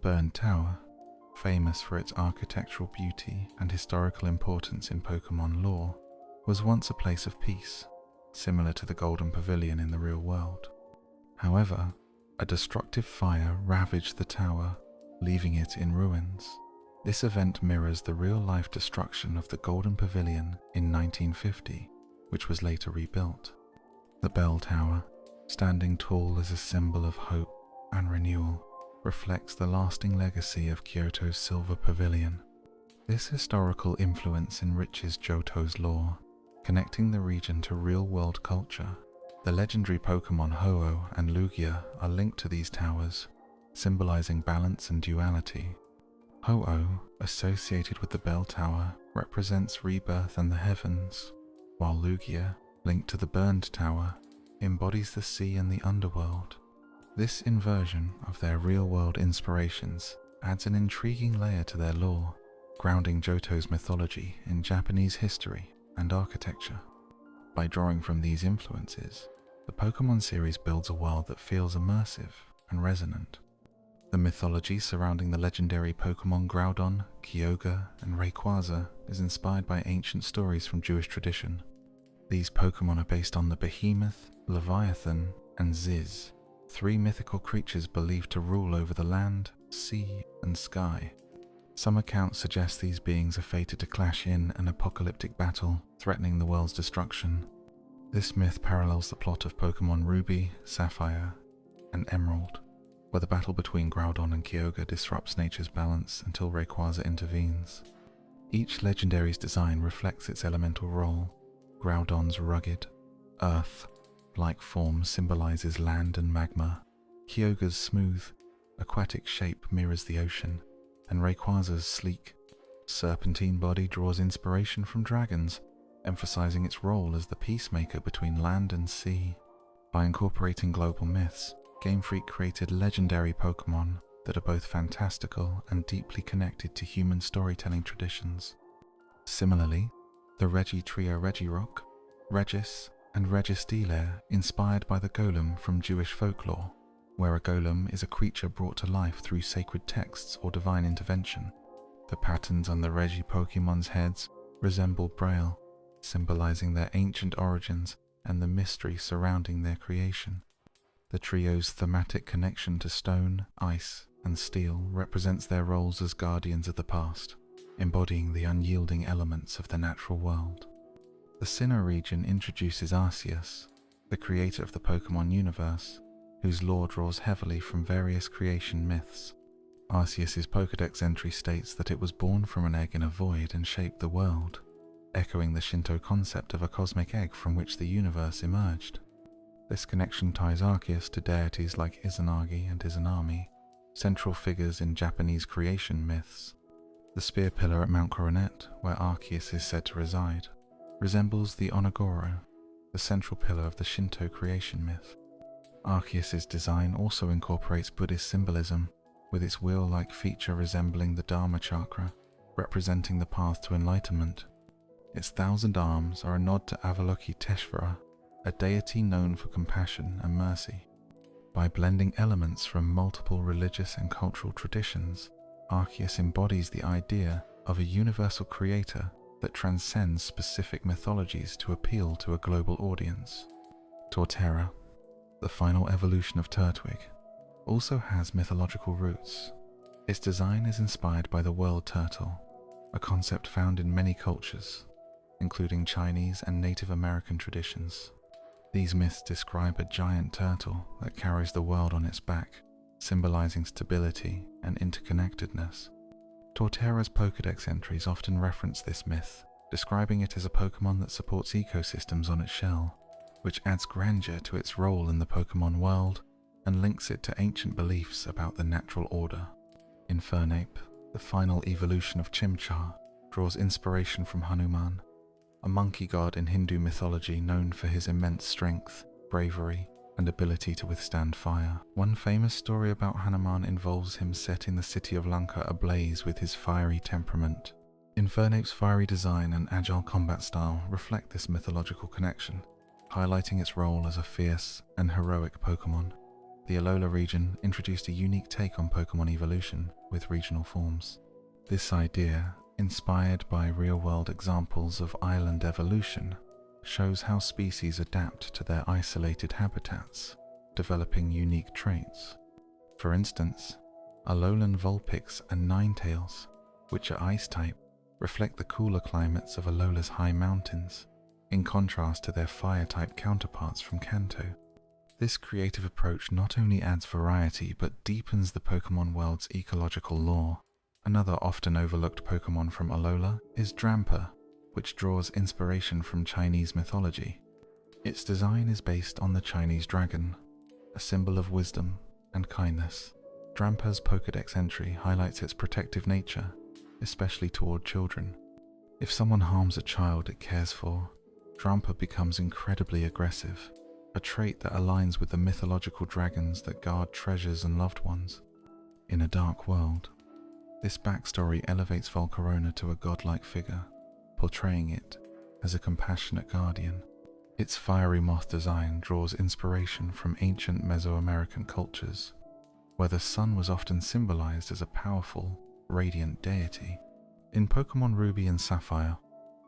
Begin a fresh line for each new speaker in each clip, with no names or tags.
Burned Tower, famous for its architectural beauty and historical importance in Pokemon lore, was once a place of peace, similar to the Golden Pavilion in the real world. However, a destructive fire ravaged the tower, leaving it in ruins. This event mirrors the real-life destruction of the Golden Pavilion in 1950, which was later rebuilt. The bell tower, standing tall as a symbol of hope and renewal, reflects the lasting legacy of Kyoto's Silver Pavilion. This historical influence enriches Johto's lore, connecting the region to real-world culture. The legendary Pokemon Ho-Oh and Lugia are linked to these towers, symbolizing balance and duality. Ho-Oh, associated with the bell tower, represents rebirth and the heavens, while Lugia, linked to the burned tower, embodies the sea and the underworld. This inversion of their real-world inspirations adds an intriguing layer to their lore, grounding Johto's mythology in Japanese history and architecture. By drawing from these influences, the Pokemon series builds a world that feels immersive and resonant. The mythology surrounding the legendary Pokemon Groudon, Kyogre, and Rayquaza is inspired by ancient stories from Jewish tradition. These Pokemon are based on the Behemoth, Leviathan, and Ziz, three mythical creatures believed to rule over the land, sea, and sky. Some accounts suggest these beings are fated to clash in an apocalyptic battle, threatening the world's destruction. This myth parallels the plot of Pokemon Ruby, Sapphire, and Emerald, where the battle between Groudon and Kyogre disrupts nature's balance until Rayquaza intervenes. Each legendary's design reflects its elemental role. Groudon's rugged, earth-like form symbolizes land and magma. Kyogre's smooth, aquatic shape mirrors the ocean, and Rayquaza's sleek, serpentine body draws inspiration from dragons, emphasizing its role as the peacemaker between land and sea. By incorporating global myths, Game Freak created legendary Pokemon that are both fantastical and deeply connected to human storytelling traditions. Similarly, the Regi trio Regirock, Regis, and Registeelair inspired by the golem from Jewish folklore, where a golem is a creature brought to life through sacred texts or divine intervention. The patterns on the Regi Pokemon's heads resemble Braille, symbolizing their ancient origins and the mystery surrounding their creation. The trio's thematic connection to stone, ice, and steel represents their roles as guardians of the past, embodying the unyielding elements of the natural world. The Sinnoh region introduces Arceus, the creator of the Pokemon universe, whose lore draws heavily from various creation myths. Arceus's Pokédex entry states that it was born from an egg in a void and shaped the world, echoing the Shinto concept of a cosmic egg from which the universe emerged. This connection ties Arceus to deities like Izanagi and Izanami, central figures in Japanese creation myths. The spear pillar at Mount Coronet, where Arceus is said to reside, resembles the Onagoro, the central pillar of the Shinto creation myth. Arceus's design also incorporates Buddhist symbolism, with its wheel-like feature resembling the Dharma chakra, representing the path to enlightenment. Its 1,000 arms are a nod to Avalokiteshvara, a deity known for compassion and mercy. By blending elements from multiple religious and cultural traditions, Arceus embodies the idea of a universal creator that transcends specific mythologies to appeal to a global audience. Torterra, the final evolution of Turtwig, also has mythological roots. Its design is inspired by the world turtle, a concept found in many cultures, including Chinese and Native American traditions. These myths describe a giant turtle that carries the world on its back, symbolizing stability and interconnectedness. Torterra's Pokédex entries often reference this myth, describing it as a Pokemon that supports ecosystems on its shell, which adds grandeur to its role in the Pokemon world and links it to ancient beliefs about the natural order. Infernape, the final evolution of Chimchar, draws inspiration from Hanuman, a monkey god in Hindu mythology known for his immense strength, bravery, and ability to withstand fire. One famous story about Hanuman involves him setting the city of Lanka ablaze with his fiery temperament. Infernape's fiery design and agile combat style reflect this mythological connection, highlighting its role as a fierce and heroic Pokemon. The Alola region introduced a unique take on Pokemon evolution with regional forms. This idea, inspired by real-world examples of island evolution, shows how species adapt to their isolated habitats, developing unique traits. For instance, Alolan Vulpix and Ninetales, which are ice-type, reflect the cooler climates of Alola's high mountains, in contrast to their fire-type counterparts from Kanto. This creative approach not only adds variety but deepens the Pokemon world's ecological lore. Another often overlooked Pokemon from Alola is Drampa, which draws inspiration from Chinese mythology. Its design is based on the Chinese dragon, a symbol of wisdom and kindness. Drampa's Pokédex entry highlights its protective nature, especially toward children. If someone harms a child it cares for, Drampa becomes incredibly aggressive, a trait that aligns with the mythological dragons that guard treasures and loved ones. In a dark world, this backstory elevates Volcarona to a godlike figure, portraying it as a compassionate guardian. Its fiery moth design draws inspiration from ancient Mesoamerican cultures, where the sun was often symbolized as a powerful, radiant deity. In Pokemon Ruby and Sapphire,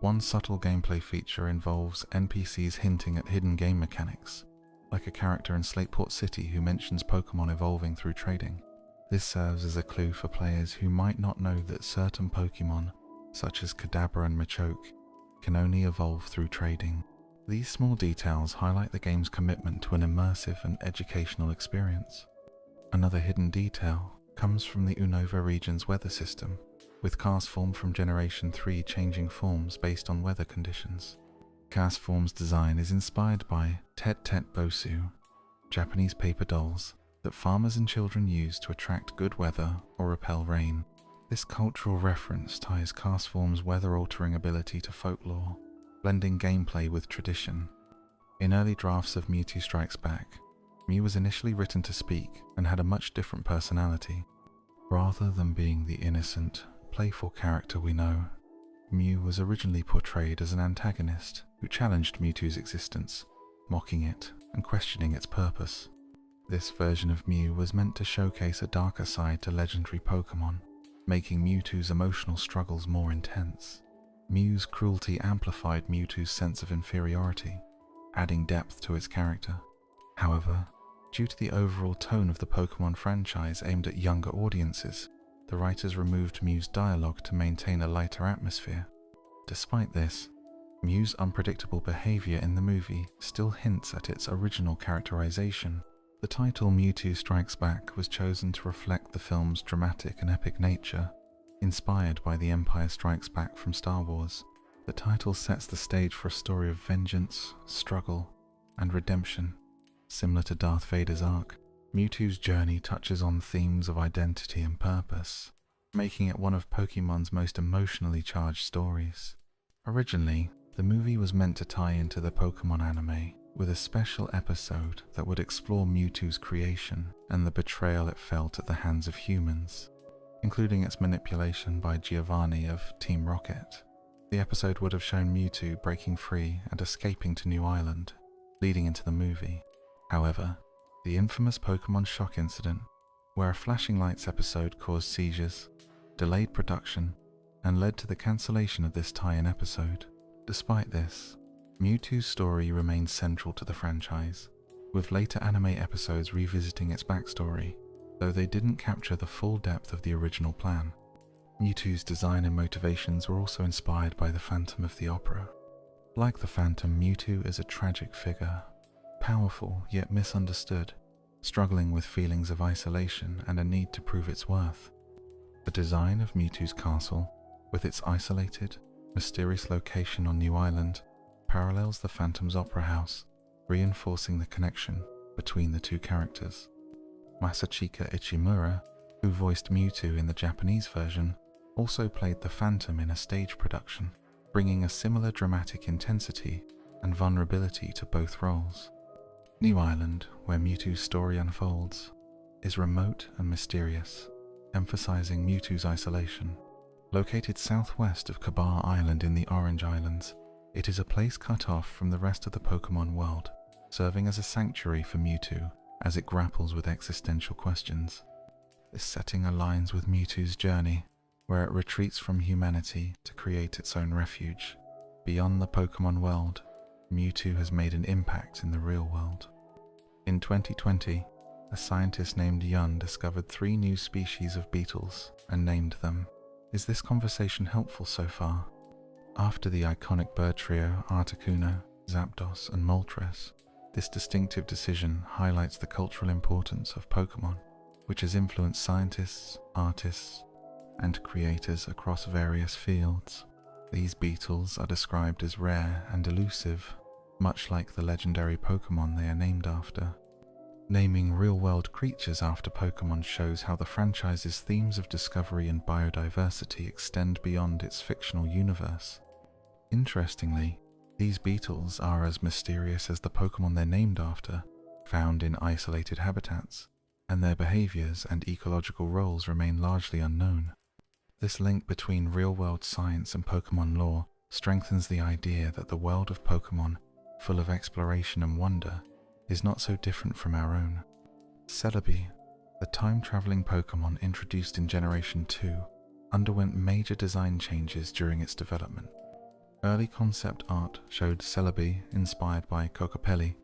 one subtle gameplay feature involves NPCs hinting at hidden game mechanics, like a character in Slateport City who mentions Pokemon evolving through trading. This serves as a clue for players who might not know that certain Pokemon, such as Kadabra and Machoke, can only evolve through trading. These small details highlight the game's commitment to an immersive and educational experience. Another hidden detail comes from the Unova region's weather system, with Castform from Generation 3 changing forms based on weather conditions. Castform's design is inspired by Tet Tet Bosu, Japanese paper dolls that farmers and children use to attract good weather or repel rain. This cultural reference ties Castform's weather-altering ability to folklore, blending gameplay with tradition. In early drafts of Mewtwo Strikes Back, Mew was initially written to speak and had a much different personality. Rather than being the innocent, playful character we know, Mew was originally portrayed as an antagonist who challenged Mewtwo's existence, mocking it and questioning its purpose. This version of Mew was meant to showcase a darker side to legendary Pokemon, making Mewtwo's emotional struggles more intense. Mew's cruelty amplified Mewtwo's sense of inferiority, adding depth to its character. However, due to the overall tone of the Pokemon franchise aimed at younger audiences, the writers removed Mew's dialogue to maintain a lighter atmosphere. Despite this, Mew's unpredictable behavior in the movie still hints at its original characterization. The title Mewtwo Strikes Back was chosen to reflect the film's dramatic and epic nature, inspired by The Empire Strikes Back from Star Wars. The title sets the stage for a story of vengeance, struggle, and redemption. Similar to Darth Vader's arc, Mewtwo's journey touches on themes of identity and purpose, making it one of Pokemon's most emotionally charged stories. Originally, the movie was meant to tie into the Pokemon anime, with a special episode that would explore Mewtwo's creation and the betrayal it felt at the hands of humans, including its manipulation by Giovanni of Team Rocket. The episode would have shown Mewtwo breaking free and escaping to New Island, leading into the movie. However, the infamous Pokemon Shock incident, where a Flashing Lights episode caused seizures, delayed production, and led to the cancellation of this tie-in episode. Despite this, Mewtwo's story remains central to the franchise, with later anime episodes revisiting its backstory, though they didn't capture the full depth of the original plan. Mewtwo's design and motivations were also inspired by the Phantom of the Opera. Like the Phantom, Mewtwo is a tragic figure, powerful yet misunderstood, struggling with feelings of isolation and a need to prove its worth. The design of Mewtwo's castle, with its isolated, mysterious location on New Island, parallels the Phantom's Opera House, reinforcing the connection between the two characters. Masachika Ichimura, who voiced Mewtwo in the Japanese version, also played the Phantom in a stage production, bringing a similar dramatic intensity and vulnerability to both roles. New Island, where Mewtwo's story unfolds, is remote and mysterious, emphasizing Mewtwo's isolation. Located southwest of Kabar Island in the Orange Islands, it is a place cut off from the rest of the Pokemon world, serving as a sanctuary for Mewtwo as it grapples with existential questions. This setting aligns with Mewtwo's journey, where it retreats from humanity to create its own refuge. Beyond the Pokemon world, Mewtwo has made an impact in the real world. In 2020, a scientist named Yun discovered 3 new species of beetles and named them. Is this conversation helpful so far? After the iconic bird trio Articuno, Zapdos, and Moltres, this distinctive decision highlights the cultural importance of Pokemon, which has influenced scientists, artists, and creators across various fields. These beetles are described as rare and elusive, much like the legendary Pokemon they are named after. Naming real-world creatures after Pokemon shows how the franchise's themes of discovery and biodiversity extend beyond its fictional universe. Interestingly, these beetles are as mysterious as the Pokemon they're named after, found in isolated habitats, and their behaviors and ecological roles remain largely unknown. This link between real-world science and Pokemon lore strengthens the idea that the world of Pokemon, full of exploration and wonder, is not so different from our own. Celebi, the time-traveling Pokemon introduced in Generation 2, underwent major design changes during its development. Early concept art showed Celebi inspired by Kokopelli,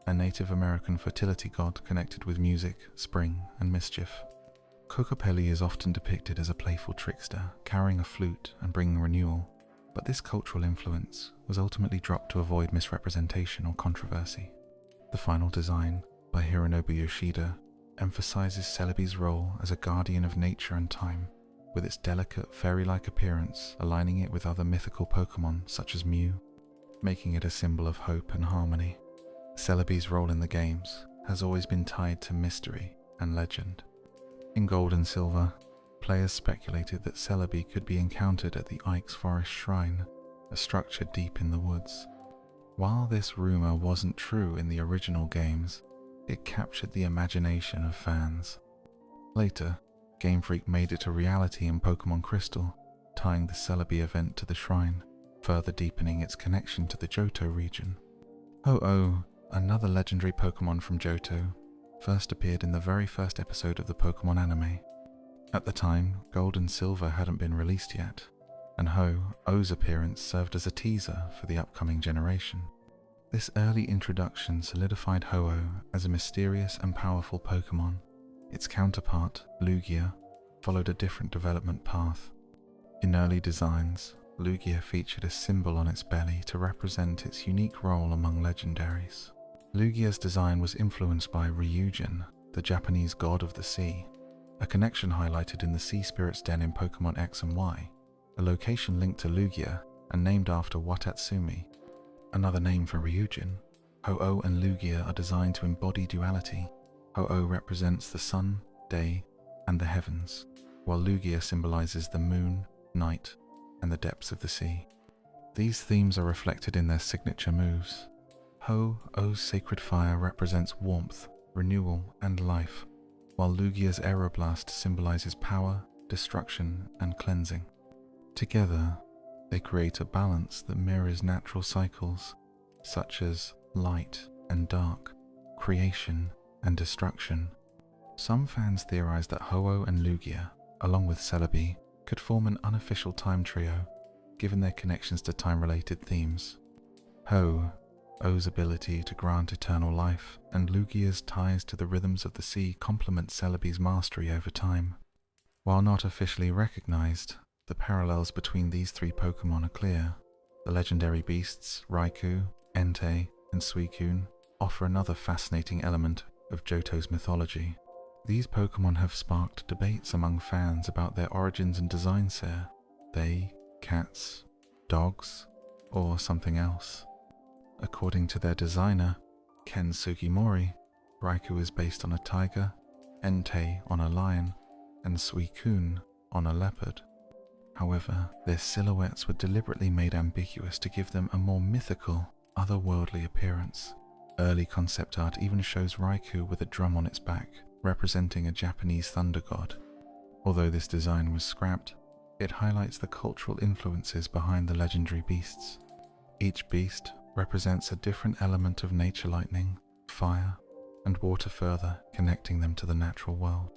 a Native American fertility god connected with music, spring, and mischief. Kokopelli is often depicted as a playful trickster, carrying a flute and bringing renewal, but this cultural influence was ultimately dropped to avoid misrepresentation or controversy. The final design, by Hironobu Yoshida, emphasizes Celebi's role as a guardian of nature and time, with its delicate fairy-like appearance aligning it with other mythical Pokemon such as Mew, making it a symbol of hope and harmony. Celebi's role in the games has always been tied to mystery and legend. In Gold and Silver, players speculated that Celebi could be encountered at the Ike's Forest Shrine, a structure deep in the woods. While this rumor wasn't true in the original games, it captured the imagination of fans. Later, Game Freak made it a reality in Pokemon Crystal, tying the Celebi event to the shrine, further deepening its connection to the Johto region. Ho-Oh, another legendary Pokemon from Johto, first appeared in the very first episode of the Pokemon anime. At the time, Gold and Silver hadn't been released yet, and Ho-Oh's appearance served as a teaser for the upcoming generation. This early introduction solidified Ho-Oh as a mysterious and powerful Pokemon. Its counterpart, Lugia, followed a different development path. In early designs, Lugia featured a symbol on its belly to represent its unique role among legendaries. Lugia's design was influenced by Ryujin, the Japanese god of the sea, a connection highlighted in the Sea Spirit's Den in Pokemon X and Y, a location linked to Lugia and named after Watatsumi. Another name for Ryujin, Ho-Oh and Lugia are designed to embody duality. Ho-Oh represents the sun, day, and the heavens, while Lugia symbolizes the moon, night, and the depths of the sea. These themes are reflected in their signature moves. Ho-Oh's Sacred Fire represents warmth, renewal, and life, while Lugia's Aeroblast symbolizes power, destruction, and cleansing. Together, they create a balance that mirrors natural cycles, such as light and dark, creation and destruction. Some fans theorize that Ho-Oh and Lugia, along with Celebi, could form an unofficial time trio, given their connections to time-related themes. Ho-Oh's ability to grant eternal life and Lugia's ties to the rhythms of the sea complement Celebi's mastery over time. While not officially recognized, the parallels between these 3 Pokemon are clear. The legendary beasts, Raikou, Entei, and Suicune, offer another fascinating element of Johto's mythology. These Pokemon have sparked debates among fans about their origins and designs here. They, cats, dogs, or something else. According to their designer, Ken Sugimori, Raikou is based on a tiger, Entei on a lion, and Suicune on a leopard. However, their silhouettes were deliberately made ambiguous to give them a more mythical, otherworldly appearance. Early concept art even shows Raikou with a drum on its back, representing a Japanese thunder god. Although this design was scrapped, it highlights the cultural influences behind the legendary beasts. Each beast represents a different element of nature: lightning, fire, and water further, connecting them to the natural world.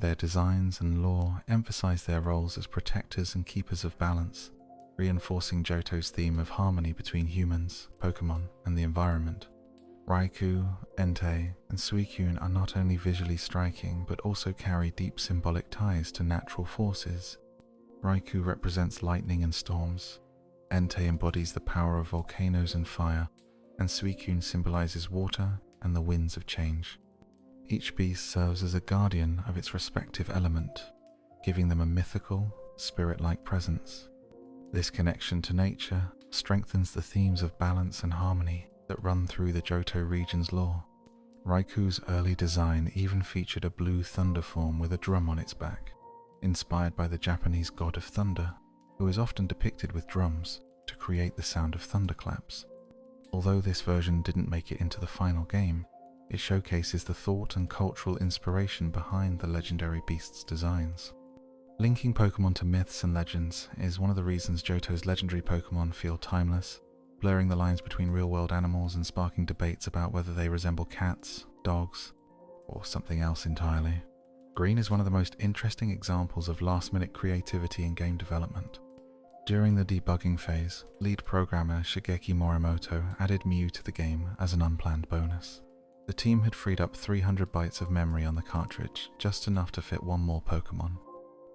Their designs and lore emphasize their roles as protectors and keepers of balance, reinforcing Johto's theme of harmony between humans, Pokemon, and the environment. Raikou, Entei, and Suicune are not only visually striking but also carry deep symbolic ties to natural forces. Raikou represents lightning and storms, Entei embodies the power of volcanoes and fire, and Suicune symbolizes water and the winds of change. Each beast serves as a guardian of its respective element, giving them a mythical, spirit-like presence. This connection to nature strengthens the themes of balance and harmony that run through the Johto region's lore. Raikou's early design even featured a blue thunder form with a drum on its back, inspired by the Japanese god of thunder, who is often depicted with drums to create the sound of thunderclaps. Although this version didn't make it into the final game, it showcases the thought and cultural inspiration behind the legendary beast's designs. Linking Pokemon to myths and legends is one of the reasons Johto's legendary Pokemon feel timeless, blurring the lines between real-world animals and sparking debates about whether they resemble cats, dogs, or something else entirely. Green is one of the most interesting examples of last-minute creativity in game development. During the debugging phase, lead programmer Shigeki Morimoto added Mew to the game as an unplanned bonus. The team had freed up 300 bytes of memory on the cartridge, just enough to fit one more Pokemon.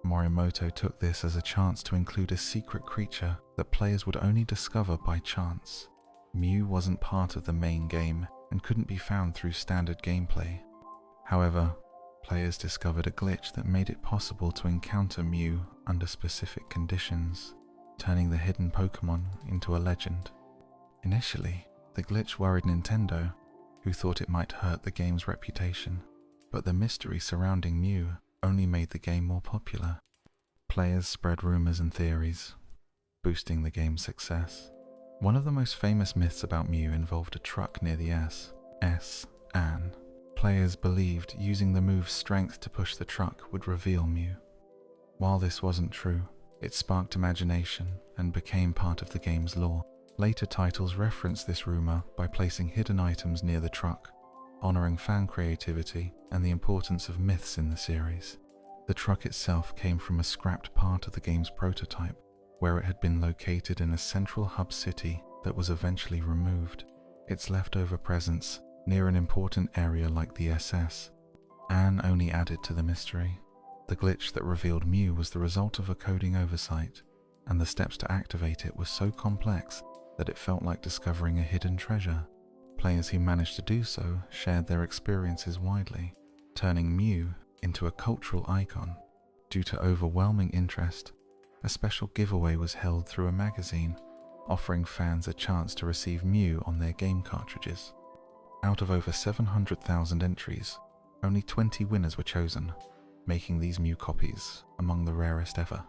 Morimoto took this as a chance to include a secret creature that players would only discover by chance. Mew wasn't part of the main game and couldn't be found through standard gameplay. However, players discovered a glitch that made it possible to encounter Mew under specific conditions, turning the hidden Pokemon into a legend. Initially, the glitch worried Nintendo, who thought it might hurt the game's reputation, but the mystery surrounding Mew only made the game more popular. Players spread rumors and theories, boosting the game's success. One of the most famous myths about Mew involved a truck near the Anne. Players believed using the move's strength to push the truck would reveal Mew. While this wasn't true, it sparked imagination and became part of the game's lore. Later titles referenced this rumor by placing hidden items near the truck, honoring fan creativity and the importance of myths in the series. The truck itself came from a scrapped part of the game's prototype, where it had been located in a central hub city that was eventually removed. Its leftover presence near an important area like the SS, Anne only added to the mystery. The glitch that revealed Mew was the result of a coding oversight, and the steps to activate it were so complex that it felt like discovering a hidden treasure. Players who managed to do so shared their experiences widely, turning Mew into a cultural icon. Due to overwhelming interest, a special giveaway was held through a magazine, offering fans a chance to receive Mew on their game cartridges. Out of over 700,000 entries, only 20 winners were chosen, making these Mew copies among the rarest ever.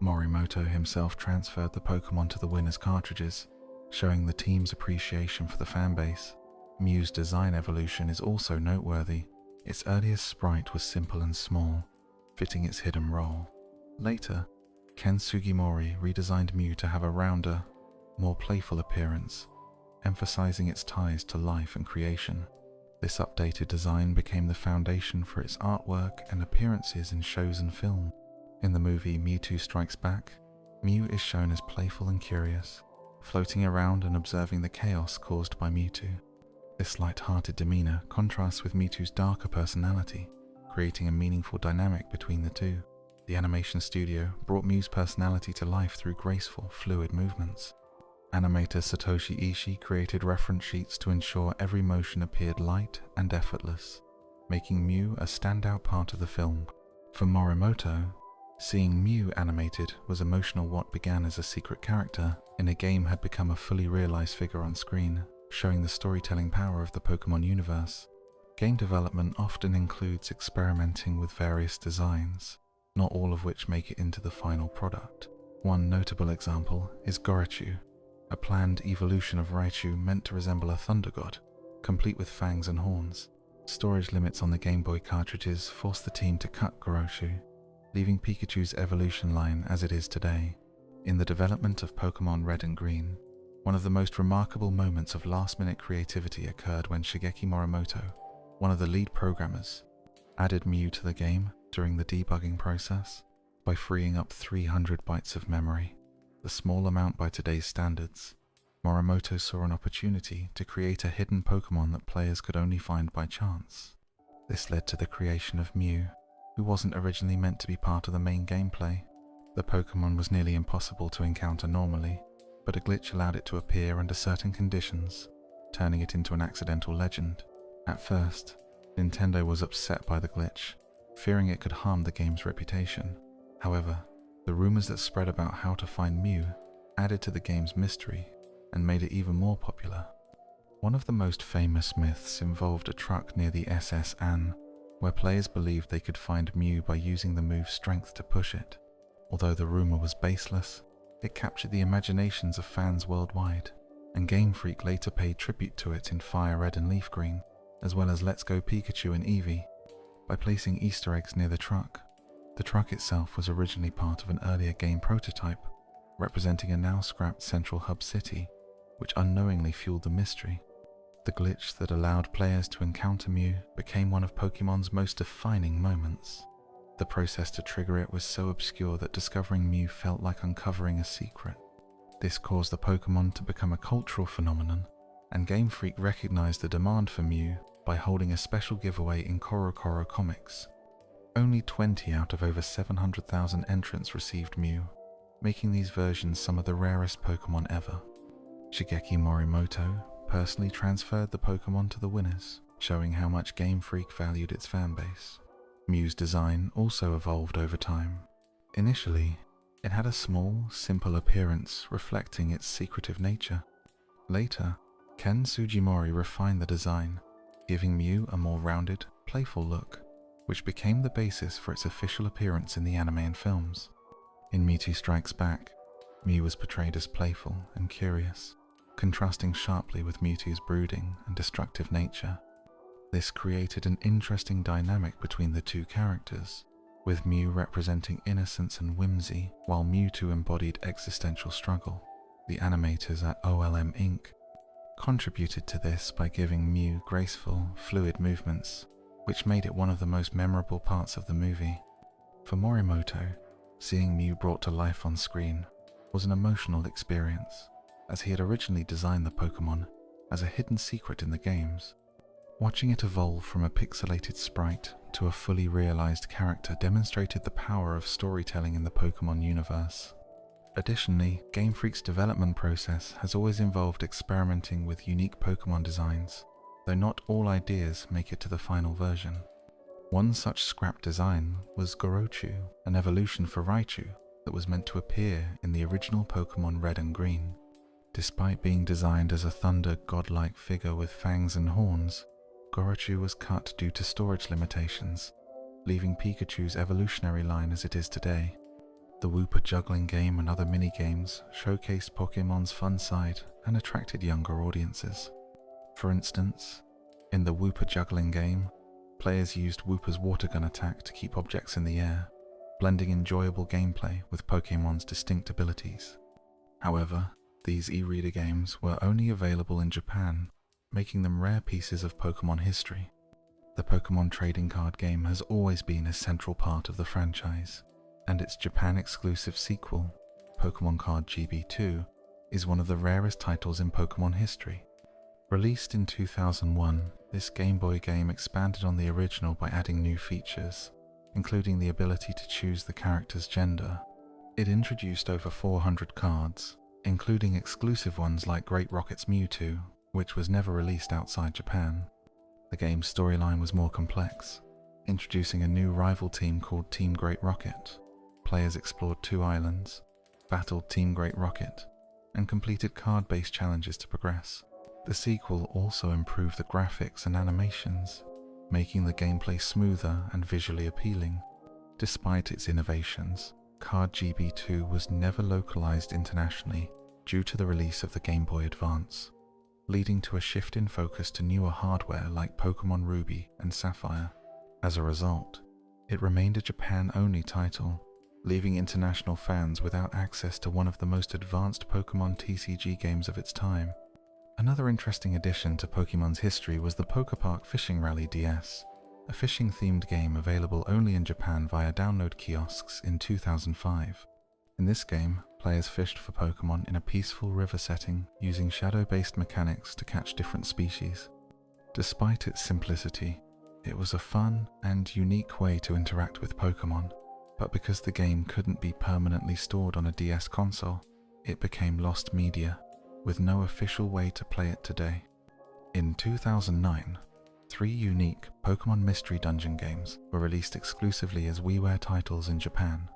Morimoto himself transferred the Pokemon to the winners' cartridges, showing the team's appreciation for the fanbase. Mew's design evolution is also noteworthy. Its earliest sprite was simple and small, fitting its hidden role. Later, Ken Sugimori redesigned Mew to have a rounder, more playful appearance, emphasizing its ties to life and creation. This updated design became the foundation for its artwork and appearances in shows and film. In the movie Mewtwo Strikes Back, Mew is shown as playful and curious, floating around and observing the chaos caused by Mewtwo. This light-hearted demeanor contrasts with Mewtwo's darker personality, creating a meaningful dynamic between the two. The animation studio brought Mew's personality to life through graceful, fluid movements. Animator Satoshi Ishii created reference sheets to ensure every motion appeared light and effortless, making Mew a standout part of the film. For Morimoto, seeing Mew animated was emotional. What began as a secret character in a game had become a fully realized figure on screen, showing the storytelling power of the Pokemon universe. Game development often includes experimenting with various designs, not all of which make it into the final product. One notable example is Gorachu, a planned evolution of Raichu meant to resemble a thunder god, complete with fangs and horns. Storage limits on the Game Boy cartridges forced the team to cut Gorachu, leaving Pikachu's evolution line as it is today. In the development of Pokemon Red and Green, one of the most remarkable moments of last-minute creativity occurred when Shigeki Morimoto one of the lead programmers, added Mew to the game during the debugging process by freeing up 300 bytes of memory, a small amount by today's standards. Morimoto saw an opportunity to create a hidden Pokemon that players could only find by chance. This led to the creation of Mew, who wasn't originally meant to be part of the main gameplay. The Pokemon was nearly impossible to encounter normally, but a glitch allowed it to appear under certain conditions, turning it into an accidental legend. At first, Nintendo was upset by the glitch, fearing it could harm the game's reputation. However, the rumors that spread about how to find Mew added to the game's mystery and made it even more popular. One of the most famous myths involved a truck near the SS Anne, where players believed they could find Mew by using the move Strength to push it. Although the rumor was baseless, it captured the imaginations of fans worldwide, and Game Freak later paid tribute to it in Fire Red and Leaf Green, as well as Let's Go Pikachu and Eevee, by placing Easter eggs near the truck. The truck itself was originally part of an earlier game prototype, representing a now scrapped central hub city, which unknowingly fueled the mystery. The glitch that allowed players to encounter Mew became one of Pokemon's most defining moments. The process to trigger it was so obscure that discovering Mew felt like uncovering a secret. This caused the Pokemon to become a cultural phenomenon, and Game Freak recognized the demand for Mew by holding a special giveaway in CoroCoro Comics. Only 20 out of over 700,000 entrants received Mew, making these versions some of the rarest Pokemon ever. Shigeki Morimoto personally transferred the Pokemon to the winners, showing how much Game Freak valued its fanbase. Mew's design also evolved over time. Initially, it had a small, simple appearance reflecting its secretive nature. Later, Ken Sugimori refined the design, giving Mew a more rounded, playful look, which became the basis for its official appearance in the anime and films. In Mewtwo Strikes Back, Mew was portrayed as playful and curious, contrasting sharply with Mewtwo's brooding and destructive nature. This created an interesting dynamic between the two characters, with Mew representing innocence and whimsy, while Mewtwo embodied existential struggle. The animators at OLM Inc. contributed to this by giving Mew graceful, fluid movements, which made it one of the most memorable parts of the movie. For Morimoto, seeing Mew brought to life on screen was an emotional experience, as he had originally designed the Pokemon as a hidden secret in the games. Watching it evolve from a pixelated sprite to a fully realized character demonstrated the power of storytelling in the Pokemon universe. Additionally, Game Freak's development process has always involved experimenting with unique Pokemon designs, though not all ideas make it to the final version. One such scrap design was Gorochu, an evolution for Raichu that was meant to appear in the original Pokemon Red and Green. Despite being designed as a thunder godlike figure with fangs and horns, Gorochu was cut due to storage limitations, leaving Pikachu's evolutionary line as it is today. The Wooper juggling game and other mini-games showcased Pokemon's fun side and attracted younger audiences. For instance, in the Wooper juggling game, players used Wooper's water gun attack to keep objects in the air, blending enjoyable gameplay with Pokemon's distinct abilities. However, these e-reader games were only available in Japan, making them rare pieces of Pokemon history. The Pokemon trading card game has always been a central part of the franchise, and its Japan-exclusive sequel, Pokemon Card GB2, is one of the rarest titles in Pokemon history. Released in 2001, this Game Boy game expanded on the original by adding new features, including the ability to choose the character's gender. It introduced over 400 cards, including exclusive ones like Great Rocket's Mewtwo, which was never released outside Japan. The game's storyline was more complex, introducing a new rival team called Team Great Rocket. Players explored 2 islands, battled Team Great Rocket, and completed card-based challenges to progress. The sequel also improved the graphics and animations, making the gameplay smoother and visually appealing. Despite its innovations, Card GB2 was never localized internationally due to the release of the Game Boy Advance, leading to a shift in focus to newer hardware like Pokemon Ruby and Sapphire. As a result, it remained a Japan-only title, leaving international fans without access to one of the most advanced Pokemon TCG games of its time. Another interesting addition to Pokemon's history was the Pokepark Fishing Rally DS, a fishing-themed game available only in Japan via download kiosks in 2005. In this game, players fished for Pokemon in a peaceful river setting using shadow-based mechanics to catch different species. Despite its simplicity, it was a fun and unique way to interact with Pokemon, but because the game couldn't be permanently stored on a DS console, it became lost media, with no official way to play it today. In 2009, 3 unique Pokemon Mystery Dungeon games were released exclusively as WiiWare titles in Japan.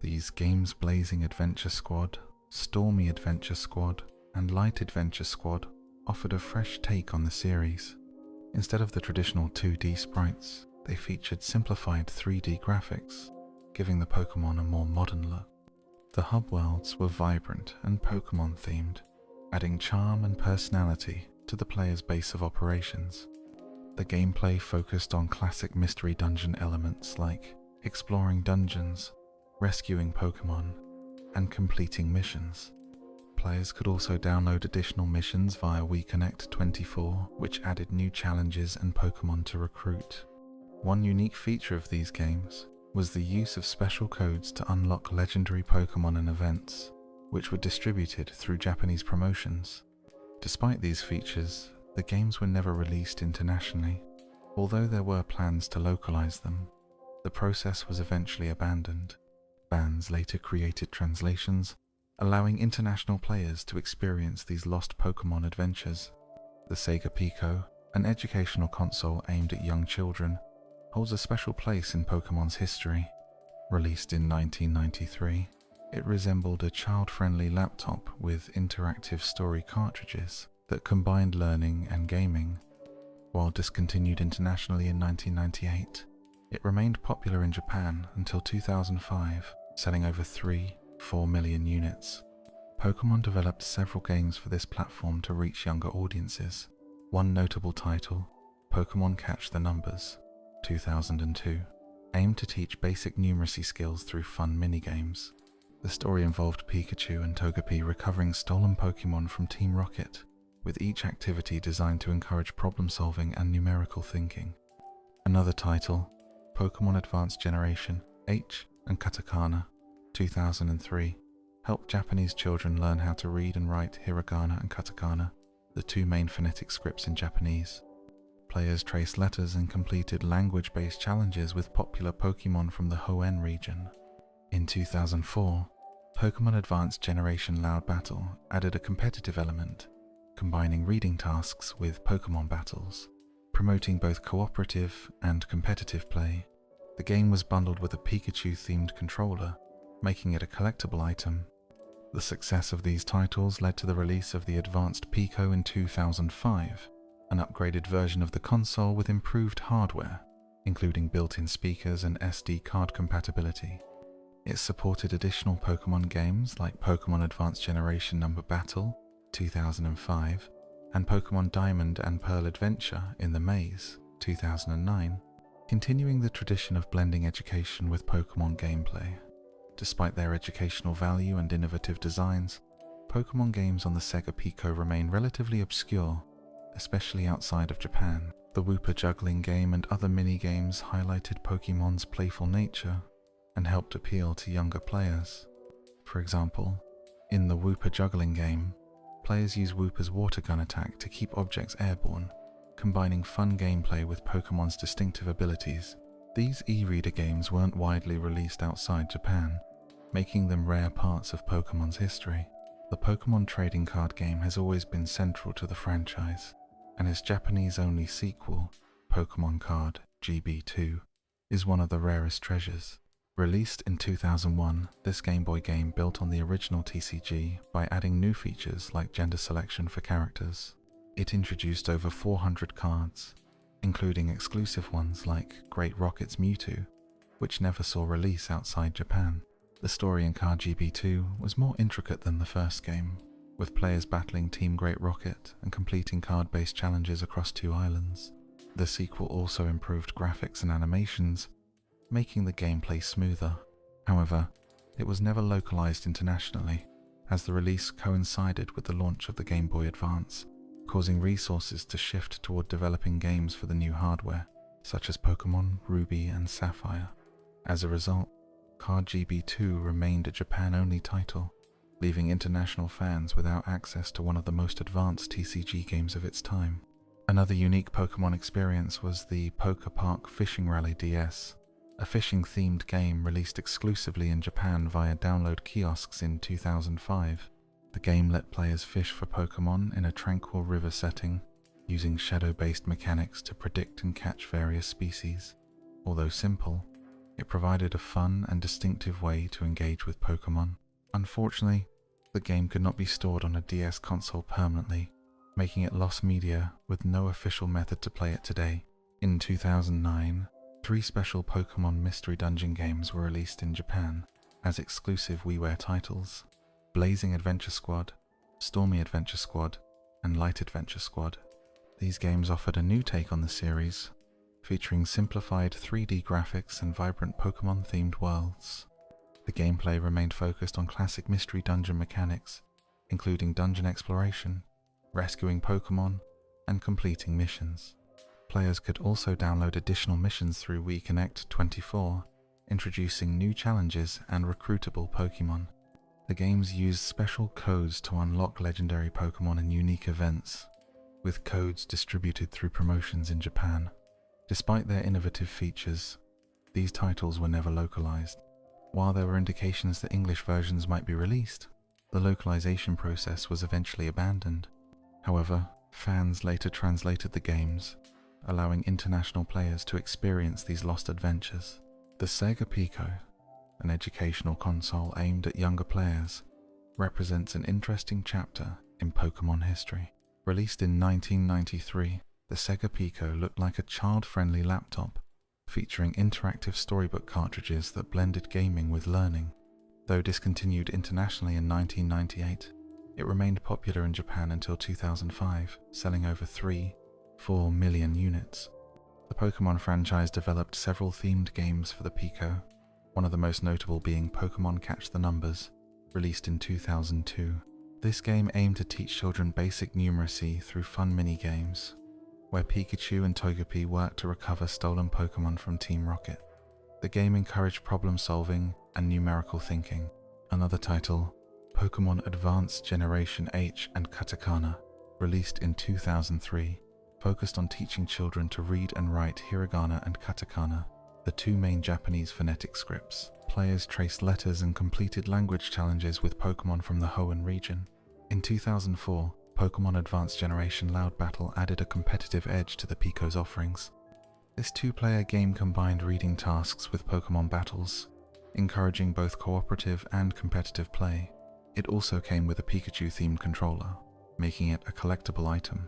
These Games Blazing Adventure Squad, Stormy Adventure Squad, and Light Adventure Squad offered a fresh take on the series. Instead of the traditional 2D sprites, they featured simplified 3D graphics, giving the Pokemon a more modern look. The hub worlds were vibrant and Pokemon themed, adding charm and personality to the player's base of operations. The gameplay focused on classic mystery dungeon elements like exploring dungeons, rescuing Pokemon, and completing missions. Players could also download additional missions via WiiConnect 24, which added new challenges and Pokemon to recruit. One unique feature of these games was the use of special codes to unlock legendary Pokemon and events, which were distributed through Japanese promotions. Despite these features, the games were never released internationally. Although there were plans to localize them, the process was eventually abandoned. Fans later created translations, allowing international players to experience these lost Pokemon adventures. The Sega Pico, an educational console aimed at young children, holds a special place in Pokemon's history. Released in 1993, it resembled a child-friendly laptop with interactive story cartridges that combined learning and gaming. While discontinued internationally in 1998, it remained popular in Japan until 2005, selling over 4 million units. Pokemon developed several games for this platform to reach younger audiences. One notable title, Pokemon Catch the Numbers, 2002, aimed to teach basic numeracy skills through fun minigames. The story involved Pikachu and Togepi recovering stolen Pokemon from Team Rocket, with each activity designed to encourage problem-solving and numerical thinking. Another title, Pokemon Advanced Generation H and Katakana, 2003, helped Japanese children learn how to read and write hiragana and katakana, the 2 main phonetic scripts in Japanese. Players traced letters and completed language-based challenges with popular Pokemon from the Hoenn region. In 2004, Pokemon Advanced Generation Loud Battle added a competitive element, combining reading tasks with Pokemon battles, promoting both cooperative and competitive play. The game was bundled with a Pikachu-themed controller, making it a collectible item. The success of these titles led to the release of the Advanced Pico in 2005, an upgraded version of the console with improved hardware, including built-in speakers and SD card compatibility. It supported additional Pokemon games like Pokemon Advanced Generation Number Battle, 2005, and Pokemon Diamond and Pearl Adventure in the Maze, 2009, continuing the tradition of blending education with Pokemon gameplay. Despite their educational value and innovative designs, Pokemon games on the Sega Pico remain relatively obscure, especially outside of Japan. The Wooper juggling game and other mini-games highlighted Pokemon's playful nature and helped appeal to younger players. For example, in the Wooper juggling game, players use Wooper's water gun attack to keep objects airborne, combining fun gameplay with Pokemon's distinctive abilities. These e-reader games weren't widely released outside Japan, making them rare parts of Pokemon's history. The Pokemon trading card game has always been central to the franchise, and its Japanese-only sequel, Pokemon Card GB2, is one of the rarest treasures. Released in 2001, this Game Boy game built on the original TCG by adding new features like gender selection for characters. It introduced over 400 cards, including exclusive ones like Great Rocket's Mewtwo, which never saw release outside Japan. The story in Card GB2 was more intricate than the first game, with players battling Team Great Rocket and completing card-based challenges across 2 islands. The sequel also improved graphics and animations, making the gameplay smoother. However, it was never localized internationally, as the release coincided with the launch of the Game Boy Advance. causing resources to shift toward developing games for the new hardware, such as Pokemon Ruby and Sapphire. As a result, Card GB2 remained a Japan-only title, leaving international fans without access to one of the most advanced TCG games of its time. Another unique Pokemon experience was the Poker Park Fishing Rally DS, a fishing-themed game released exclusively in Japan via download kiosks in 2005. The game let players fish for Pokemon in a tranquil river setting, using shadow-based mechanics to predict and catch various species. Although simple, it provided a fun and distinctive way to engage with Pokemon. Unfortunately, the game could not be stored on a DS console permanently, making it lost media with no official method to play it today. In 2009, 3 special Pokemon Mystery Dungeon games were released in Japan as exclusive WiiWare titles: Blazing Adventure Squad, Stormy Adventure Squad, and Light Adventure Squad. These games offered a new take on the series, featuring simplified 3D graphics and vibrant Pokemon-themed worlds. The gameplay remained focused on classic mystery dungeon mechanics, including dungeon exploration, rescuing Pokemon, and completing missions. Players could also download additional missions through Wii Connect 24, introducing new challenges and recruitable Pokemon. The games used special codes to unlock legendary Pokemon in unique events, with codes distributed through promotions in Japan. Despite their innovative features, these titles were never localized. While there were indications that English versions might be released, the localization process was eventually abandoned. However, fans later translated the games, allowing international players to experience these lost adventures. The Sega Pico, an educational console aimed at younger players, represents an interesting chapter in Pokemon history. Released in 1993, the Sega Pico looked like a child-friendly laptop, featuring interactive storybook cartridges that blended gaming with learning. Though discontinued internationally in 1998, it remained popular in Japan until 2005, selling over 4 million units. The Pokemon franchise developed several themed games for the Pico, one of the most notable being Pokemon Catch the Numbers, released in 2002. This game aimed to teach children basic numeracy through fun mini-games, where Pikachu and Togepi worked to recover stolen Pokemon from Team Rocket. The game encouraged problem-solving and numerical thinking. Another title, Pokemon Advanced Generation H and Katakana, released in 2003, focused on teaching children to read and write hiragana and katakana, the 2 main Japanese phonetic scripts. Players traced letters and completed language challenges with Pokemon from the Hoenn region. In 2004, Pokemon Advanced Generation Loud Battle added a competitive edge to the Pico's offerings. This 2-player game combined reading tasks with Pokemon battles, encouraging both cooperative and competitive play. It also came with a Pikachu-themed controller, making it a collectible item.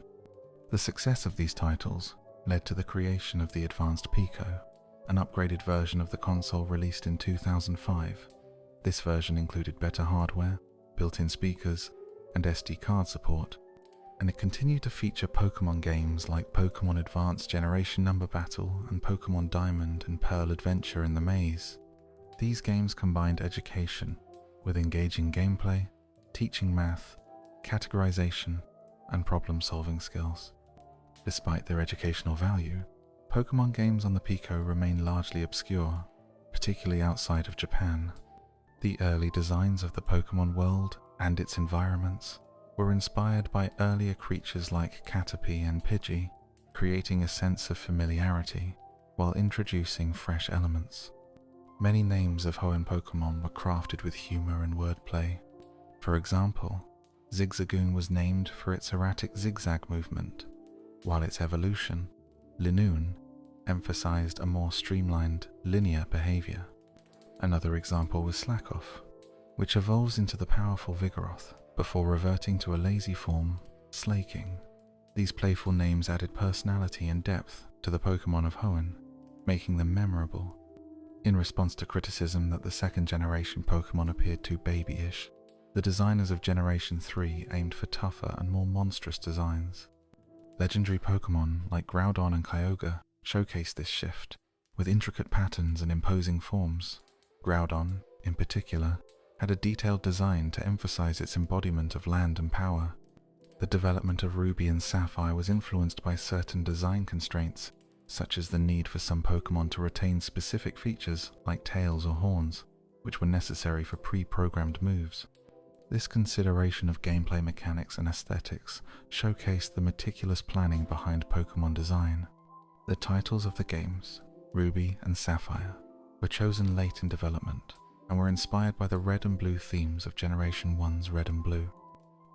The success of these titles led to the creation of the Advanced Pico, an upgraded version of the console released in 2005. This version included better hardware, built-in speakers, and SD card support, and it continued to feature Pokemon games like Pokemon Advanced Generation Number Battle and Pokemon Diamond and Pearl Adventure in the Maze. These games combined education with engaging gameplay, teaching math, categorization, and problem-solving skills. Despite their educational value, Pokemon games on the Pico remain largely obscure, particularly outside of Japan. The early designs of the Pokemon world and its environments were inspired by earlier creatures like Caterpie and Pidgey, creating a sense of familiarity while introducing fresh elements. Many names of Hoenn Pokemon were crafted with humor and wordplay. For example, Zigzagoon was named for its erratic zigzag movement, while its evolution, Linoon, emphasized a more streamlined, linear behavior. Another example was Slakoth, which evolves into the powerful Vigoroth before reverting to a lazy form, Slaking. These playful names added personality and depth to the Pokemon of Hoenn, making them memorable. In response to criticism that the second-generation Pokemon appeared too babyish, the designers of Generation 3 aimed for tougher and more monstrous designs. Legendary Pokemon like Groudon and Kyogre showcased this shift, with intricate patterns and imposing forms. Groudon, in particular, had a detailed design to emphasize its embodiment of land and power. The development of Ruby and Sapphire was influenced by certain design constraints, such as the need for some Pokemon to retain specific features like tails or horns, which were necessary for pre-programmed moves. This consideration of gameplay mechanics and aesthetics showcased the meticulous planning behind Pokemon design. The titles of the games, Ruby and Sapphire, were chosen late in development and were inspired by the red and blue themes of Generation 1's Red and Blue.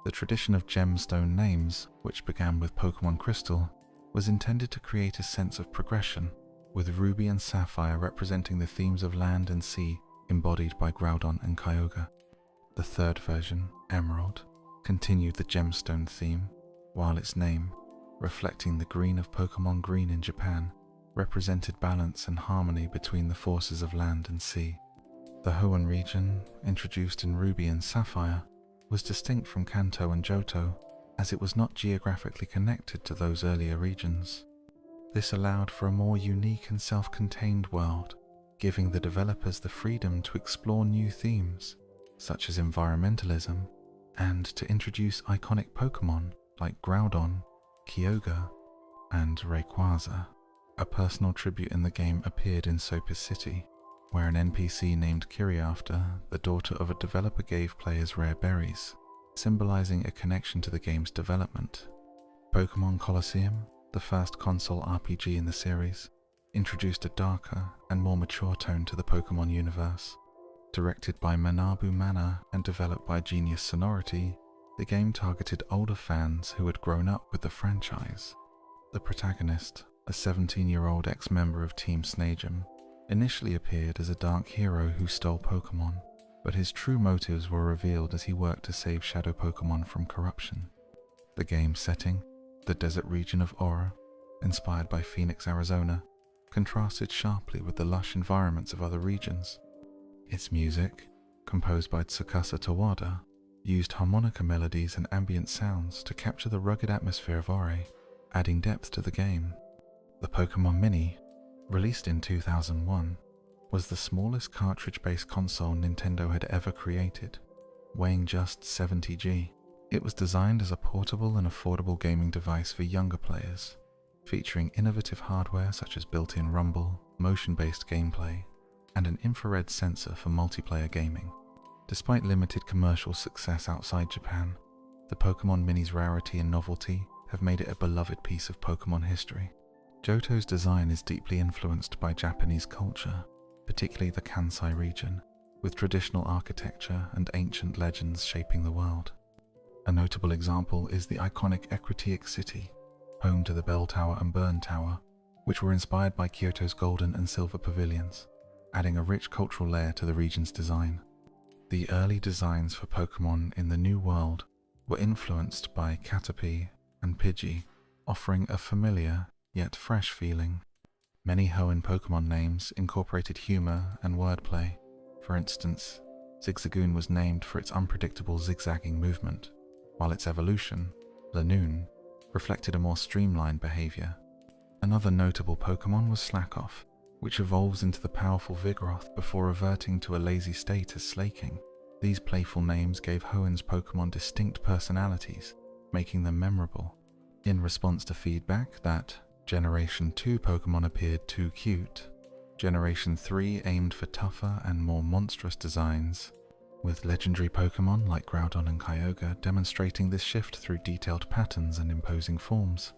The tradition of gemstone names, which began with Pokemon Crystal, was intended to create a sense of progression, with Ruby and Sapphire representing the themes of land and sea embodied by Groudon and Kyogre. The third version, Emerald, continued the gemstone theme, while its name, reflecting the green of Pokemon Green in Japan, represented balance and harmony between the forces of land and sea. The Hoenn region, introduced in Ruby and Sapphire, was distinct from Kanto and Johto, as it was not geographically connected to those earlier regions. This allowed for a more unique and self-contained world, giving the developers the freedom to explore new themes, such as environmentalism, and to introduce iconic Pokemon like Groudon, Kyogre, and Rayquaza. A personal tribute in the game appeared in Sopus City, where an NPC named Kiriafter, the daughter of a developer, gave players rare berries, symbolizing a connection to the game's development. Pokemon Colosseum, the first console RPG in the series, introduced a darker and more mature tone to the Pokemon universe. Directed by Manabu Mana and developed by Genius Sonority, the game targeted older fans who had grown up with the franchise. The protagonist, a 17-year-old ex-member of Team Snagem, initially appeared as a dark hero who stole Pokemon, but his true motives were revealed as he worked to save shadow Pokemon from corruption. The game's setting, the desert region of Aura, inspired by Phoenix, Arizona, contrasted sharply with the lush environments of other regions. Its music, composed by Tsukasa Tawada, used harmonica melodies and ambient sounds to capture the rugged atmosphere of Ore, adding depth to the game. The Pokemon Mini, released in 2001, was the smallest cartridge-based console Nintendo had ever created, weighing just 70G. It was designed as a portable and affordable gaming device for younger players, featuring innovative hardware such as built-in rumble, motion-based gameplay, and an infrared sensor for multiplayer gaming. Despite limited commercial success outside Japan, the Pokemon Mini's rarity and novelty have made it a beloved piece of Pokemon history. Johto's design is deeply influenced by Japanese culture, particularly the Kansai region, with traditional architecture and ancient legends shaping the world. A notable example is the iconic Equitiix City, home to the Bell Tower and Burn Tower, which were inspired by Kyoto's golden and silver pavilions, adding a rich cultural layer to the region's design. The early designs for Pokemon in the New World were influenced by Caterpie and Pidgey, offering a familiar yet fresh feeling. Many Hoenn Pokemon names incorporated humor and wordplay. For instance, Zigzagoon was named for its unpredictable zigzagging movement, while its evolution, Lanoon, reflected a more streamlined behavior. Another notable Pokemon was Slakoth, which evolves into the powerful Vigoroth before reverting to a lazy state as Slaking. These playful names gave Hoenn's Pokemon distinct personalities, making them memorable. In response to feedback that Generation 2 Pokemon appeared too cute, Generation 3 aimed for tougher and more monstrous designs, with legendary Pokemon like Groudon and Kyogre demonstrating this shift through detailed patterns and imposing forms.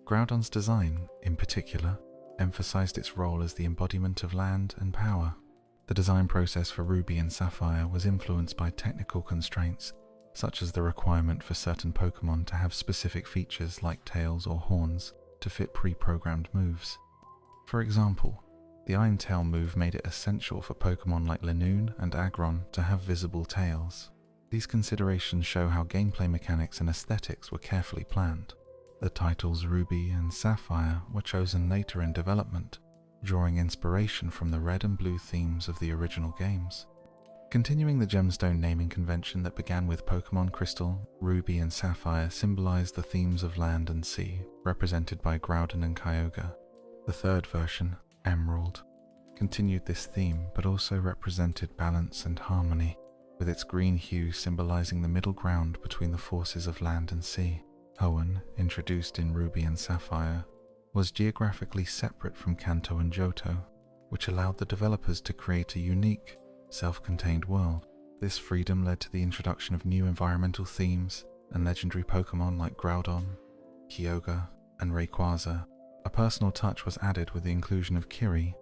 Groudon's design, in particular, emphasized its role as the embodiment of land and power. The design process for Ruby and Sapphire was influenced by technical constraints, such as the requirement for certain Pokemon to have specific features like tails or horns to fit pre-programmed moves. For example, the Iron Tail move made it essential for Pokemon like Lanoon and Aggron to have visible tails. These considerations show how gameplay mechanics and aesthetics were carefully planned. The titles Ruby and Sapphire were chosen later in development, drawing inspiration from the red and blue themes of the original games. Continuing the gemstone naming convention that began with Pokemon Crystal, Ruby and Sapphire symbolized the themes of land and sea, represented by Groudon and Kyogre. The third version, Emerald, continued this theme but also represented balance and harmony, with its green hue symbolizing the middle ground between the forces of land and sea. Hoenn, introduced in Ruby and Sapphire, was geographically separate from Kanto and Johto, which allowed the developers to create a unique, self-contained world. This freedom led to the introduction of new environmental themes and legendary Pokemon like Groudon, Kyogre, and Rayquaza. A personal touch was added with the inclusion of Kiri,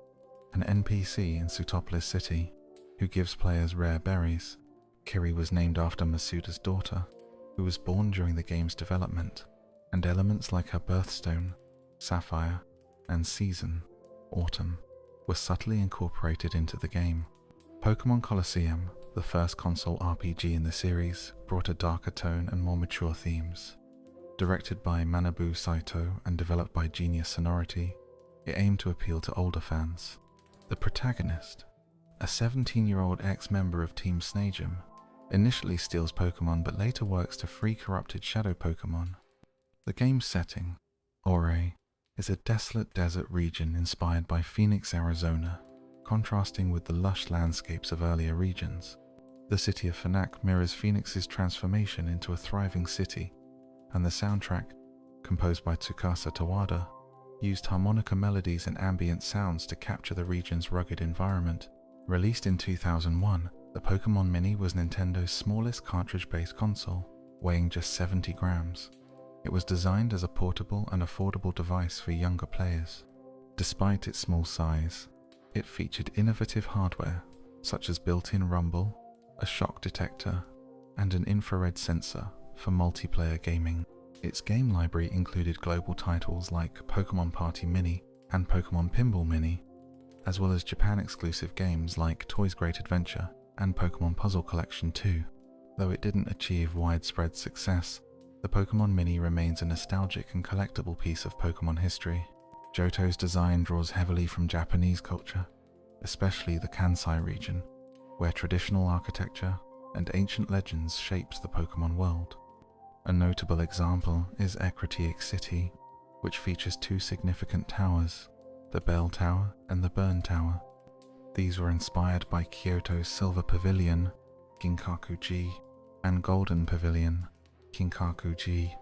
an NPC in Sootopolis City, who gives players rare berries. Kiri was named after Masuda's daughter, who was born during the game's development, and elements like her birthstone, Sapphire, and season, Autumn, were subtly incorporated into the game. Pokemon Colosseum, the first console RPG in the series, brought a darker tone and more mature themes. Directed by Manabu Saito and developed by Genius Sonority, it aimed to appeal to older fans. The protagonist, a 17-year-old ex-member of Team Snagem, initially steals Pokemon but later works to free corrupted shadow Pokemon. The game's setting, Ore, is a desolate desert region inspired by Phoenix, Arizona, contrasting with the lush landscapes of earlier regions. The city of Phonak mirrors Phoenix's transformation into a thriving city, and the soundtrack, composed by Tsukasa Tawada, used harmonica melodies and ambient sounds to capture the region's rugged environment. Released in 2001, the Pokemon Mini was Nintendo's smallest cartridge-based console, weighing just 70 grams. It was designed as a portable and affordable device for younger players. Despite its small size, it featured innovative hardware such as built-in rumble, a shock detector, and an infrared sensor for multiplayer gaming. Its game library included global titles like Pokemon Party Mini and Pokemon Pinball Mini, as well as Japan-exclusive games like Toys Great Adventure and Pokemon Puzzle Collection 2. Though it didn't achieve widespread success, the Pokemon Mini remains a nostalgic and collectible piece of Pokemon history. Johto's design draws heavily from Japanese culture, especially the Kansai region, where traditional architecture and ancient legends shapes the Pokemon world. A notable example is Ecruteak City, which features two significant towers, the Bell Tower and the Burn Tower. These were inspired by Kyoto's Silver Pavilion, Ginkaku-ji, and Golden Pavilion, Kinkaku-ji.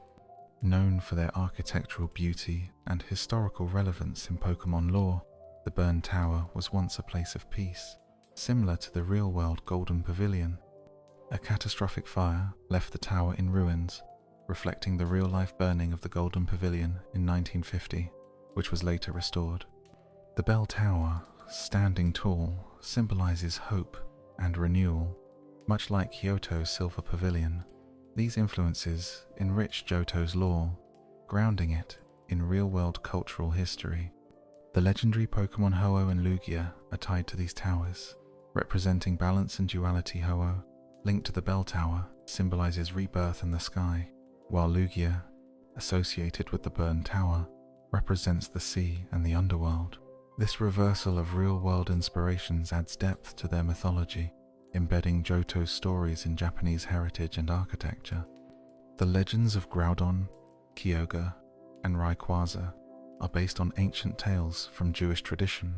Known for their architectural beauty and historical relevance in Pokemon lore, the Burn Tower was once a place of peace, similar to the real-world Golden Pavilion. A catastrophic fire left the tower in ruins, reflecting the real-life burning of the Golden Pavilion in 1950, which was later restored. The Bell Tower, standing tall, symbolizes hope and renewal, much like Kyoto's Silver Pavilion. These influences enrich Johto's lore, grounding it in real-world cultural history. The legendary Pokemon Ho-Oh and Lugia are tied to these towers, representing balance and duality. Ho-Oh, linked to the Bell Tower, symbolizes rebirth in the sky, while Lugia, associated with the Burn Tower, represents the sea and the underworld. This reversal of real-world inspirations adds depth to their mythology, embedding Johto's stories in Japanese heritage and architecture. The legends of Groudon, Kyogre, and Rayquaza are based on ancient tales from Jewish tradition,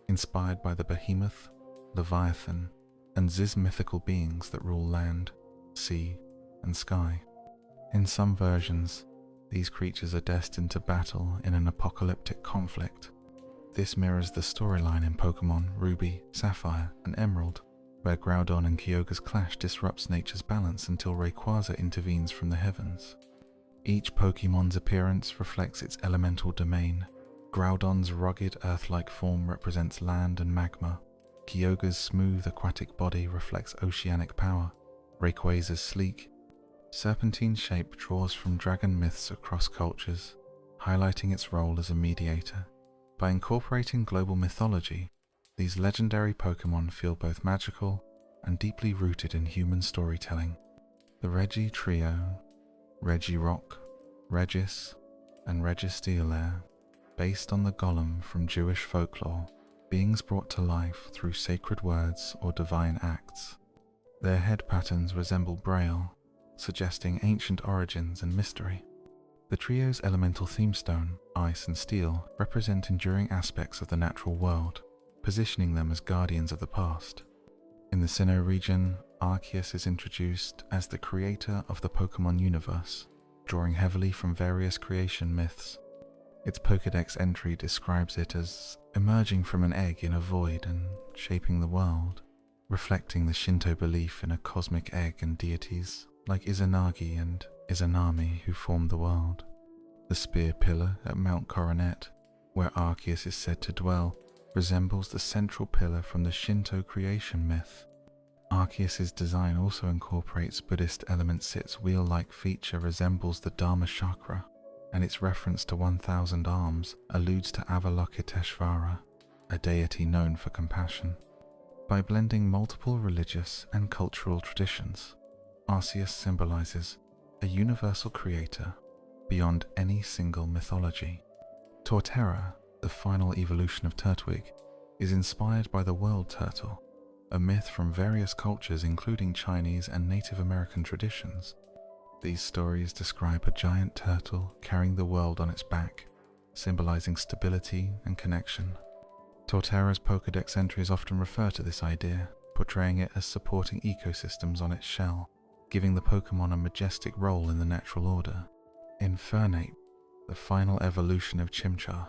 inspired by the Behemoth, Leviathan, and Ziz mythical beings that rule land, sea, and sky. In some versions, these creatures are destined to battle in an apocalyptic conflict. This mirrors the storyline in Pokemon Ruby, Sapphire, and Emerald, where Groudon and Kyogre's clash disrupts nature's balance until Rayquaza intervenes from the heavens. Each Pokemon's appearance reflects its elemental domain. Groudon's rugged earth-like form represents land and magma. Kyogre's smooth aquatic body reflects oceanic power. Rayquaza's sleek, serpentine shape draws from dragon myths across cultures, highlighting its role as a mediator. By incorporating global mythology, these legendary Pokemon feel both magical and deeply rooted in human storytelling. The Regi trio, Regirock, Regis, and Registealair, based on the golem from Jewish folklore, beings brought to life through sacred words or divine acts. Their head patterns resemble Braille, suggesting ancient origins and mystery. The trio's elemental themestone, Ice and Steel, represent enduring aspects of the natural world, positioning them as guardians of the past. In the Sinnoh region, Arceus is introduced as the creator of the Pokemon universe, drawing heavily from various creation myths. Its Pokédex entry describes it as emerging from an egg in a void and shaping the world, reflecting the Shinto belief in a cosmic egg and deities like Izanagi and Izanami who formed the world. The spear pillar at Mount Coronet, where Arceus is said to dwell, resembles the central pillar from the Shinto creation myth. Arceus' design also incorporates Buddhist elements. Its wheel-like feature resembles the Dharma chakra, and its reference to 1,000 arms alludes to Avalokiteshvara, a deity known for compassion. By blending multiple religious and cultural traditions, Arceus symbolizes a universal creator beyond any single mythology. Torterra, the final evolution of Turtwig, is inspired by the world turtle, a myth from various cultures including Chinese and Native American traditions. These stories describe a giant turtle carrying the world on its back, symbolizing stability and connection. Torterra's Pokédex entries often refer to this idea, portraying it as supporting ecosystems on its shell, giving the Pokémon a majestic role in the natural order. Eternatus, the final evolution of Chimchar,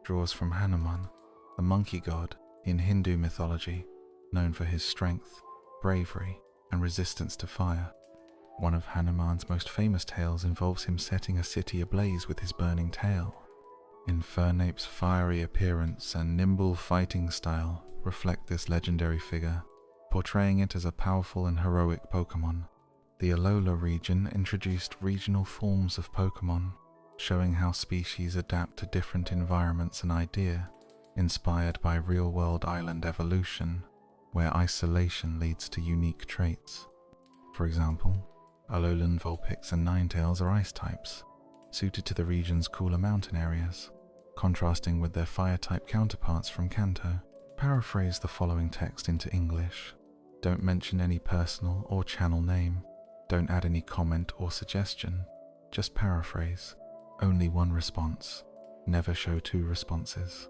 draws from Hanuman, the monkey god in Hindu mythology, known for his strength, bravery, and resistance to fire. One of Hanuman's most famous tales involves him setting a city ablaze with his burning tail. Eternatus's fiery appearance and nimble fighting style reflect this legendary figure, portraying it as a powerful and heroic Pokémon. The Alola region introduced regional forms of Pokémon, showing how species adapt to different environments, an idea inspired by real-world island evolution, where isolation leads to unique traits. For example, Alolan Vulpix and Ninetales are ice types, suited to the region's cooler mountain areas, contrasting with their fire-type counterparts from Kanto. Paraphrase the following text into English. Don't mention any personal or channel name. Don't add any comment or suggestion. Just paraphrase. Only one response. Never show two responses.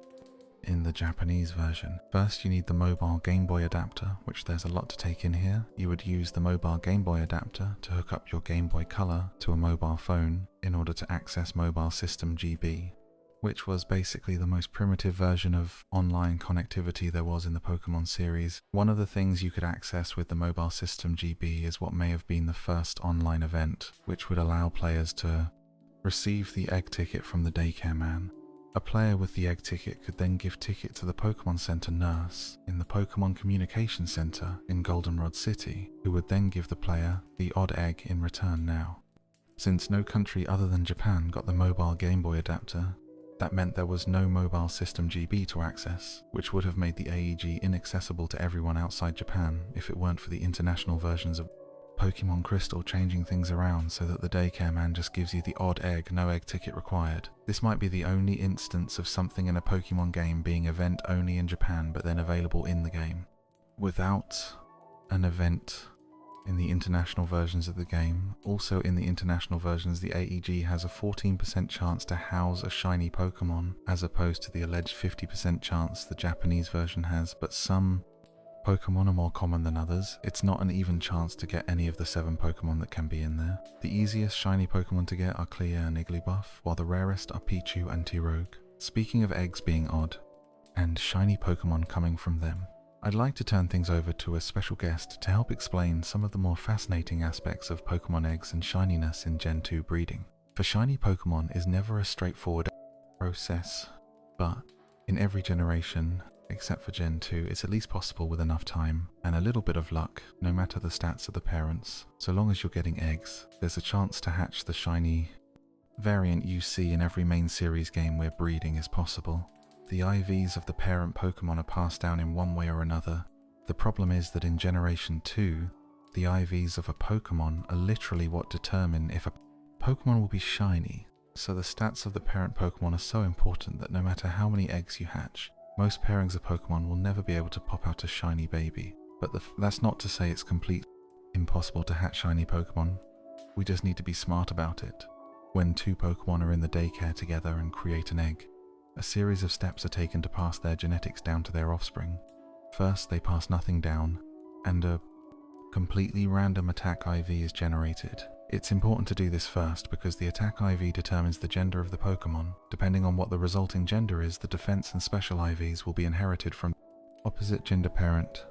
In the Japanese version, first you need the mobile Game Boy adapter, which there's a lot to take in here. You would use the mobile Game Boy adapter to hook up your Game Boy Color to a mobile phone in order to access Mobile System GB, which was basically the most primitive version of online connectivity there was in the Pokemon series. One of the things you could access with the Mobile System GB is what may have been the first online event, which would allow players to receive the egg ticket from the daycare man. A player with the egg ticket could then give ticket to the Pokemon Center nurse in the Pokemon Communication Center in Goldenrod City, who would then give the player the odd egg in return now. Since no country other than Japan got the mobile Game Boy adapter, that meant there was no Mobile System GB to access, which would have made the AEG inaccessible to everyone outside Japan if it weren't for the international versions of Pokemon Crystal changing things around so that the daycare man just gives you the odd egg, no egg ticket required. This might be the only instance of something in a Pokemon game being event only in Japan but then available in the game. Without an event in the international versions of the game, also in the international versions the AEG has a 14% chance to house a shiny Pokemon as opposed to the alleged 50% chance the Japanese version has, but some Pokemon are more common than others. It's not an even chance to get any of the 7 Pokemon that can be in there. The easiest shiny Pokemon to get are Clea and Igglybuff, while the rarest are Pichu and Tyrogue. Speaking of eggs being odd, and shiny Pokemon coming from them, I'd like to turn things over to a special guest to help explain some of the more fascinating aspects of Pokemon eggs and shininess in Gen 2 breeding. For shiny Pokemon is never a straightforward process, but in every generation, except for Gen 2, it's at least possible with enough time and a little bit of luck, no matter the stats of the parents. So long as you're getting eggs, there's a chance to hatch the shiny variant you see in every main series game where breeding is possible. The IVs of the parent Pokemon are passed down in one way or another. The problem is that in Generation 2, the IVs of a Pokemon are literally what determine if a Pokemon will be shiny. So the stats of the parent Pokemon are so important that no matter how many eggs you hatch, most pairings of Pokemon will never be able to pop out a shiny baby. But that's not to say it's completely impossible to hatch shiny Pokemon. We just need to be smart about it. When 2 Pokemon are in the daycare together and create an egg, a series of steps are taken to pass their genetics down to their offspring. First, they pass nothing down, and a completely random attack IV is generated. It's important to do this first because the attack IV determines the gender of the Pokemon. Depending on what the resulting gender is, the defense and special IVs will be inherited from opposite gender parent.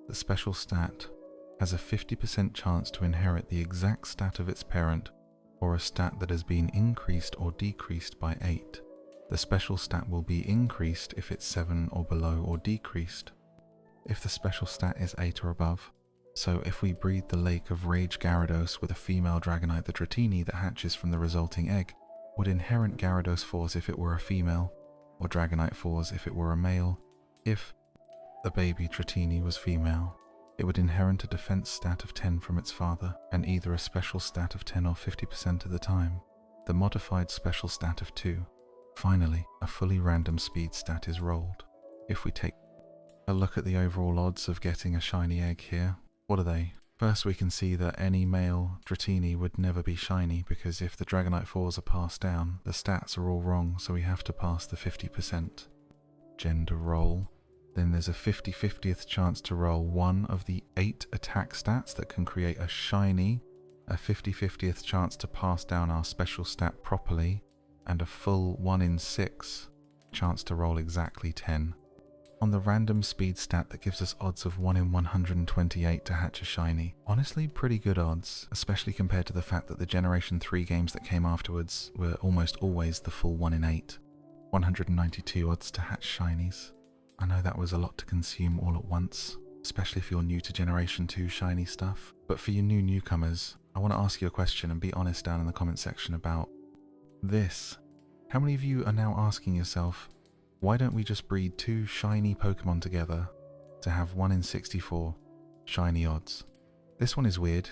The special stat has a 50% chance to inherit the exact stat of its parent, or a stat that has been increased or decreased by 8. The special stat will be increased if it's 7 or below, or decreased if the special stat is 8 or above. So if we breed the Lake of Rage Gyarados with a female Dragonite, the Dratini that hatches from the resulting egg would inherit Gyarados 4s if it were a female, or Dragonite 4s if it were a male. If the baby Dratini was female, it would inherit a defense stat of 10 from its father, and either a special stat of 10 or 50% of the time, the modified special stat of 2. Finally, a fully random speed stat is rolled. If we take a look at the overall odds of getting a shiny egg here, what are they? First, we can see that any male Dratini would never be shiny because if the Dragonite 4s are passed down, the stats are all wrong, so we have to pass the 50% gender roll. Then there's a 50/50th chance to roll one of the 8 attack stats that can create a shiny, a 50/50th chance to pass down our special stat properly, and a full 1 in 6 chance to roll exactly 10. On the random speed stat that gives us odds of 1 in 128 to hatch a shiny. Honestly, pretty good odds, especially compared to the fact that the Generation 3 games that came afterwards were almost always the full 1 in 8. 192 odds to hatch shinies. I know that was a lot to consume all at once, especially if you're new to Generation 2 shiny stuff. But for you newcomers, I want to ask you a question and be honest down in the comment section about this. How many of you are now asking yourself, why don't we just breed 2 shiny Pokemon together to have 1 in 64 shiny odds? This one is weird.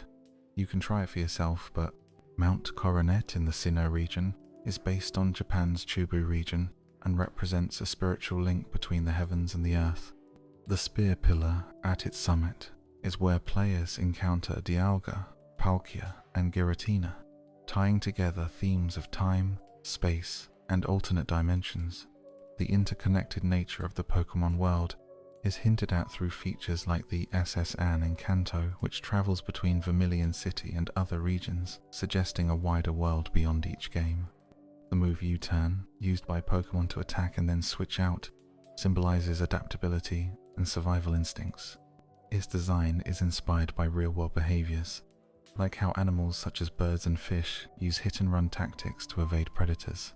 You can try it for yourself, but Mount Coronet in the Sinnoh region is based on Japan's Chubu region and represents a spiritual link between the heavens and the earth. The spear pillar at its summit is where players encounter Dialga, Palkia, and Giratina, tying together themes of time, space, and alternate dimensions. The interconnected nature of the Pokemon world is hinted at through features like the SS Anne in Kanto, which travels between Vermilion City and other regions, suggesting a wider world beyond each game. The move U-turn, used by Pokemon to attack and then switch out, symbolizes adaptability and survival instincts. Its design is inspired by real-world behaviors, like how animals such as birds and fish use hit-and-run tactics to evade predators.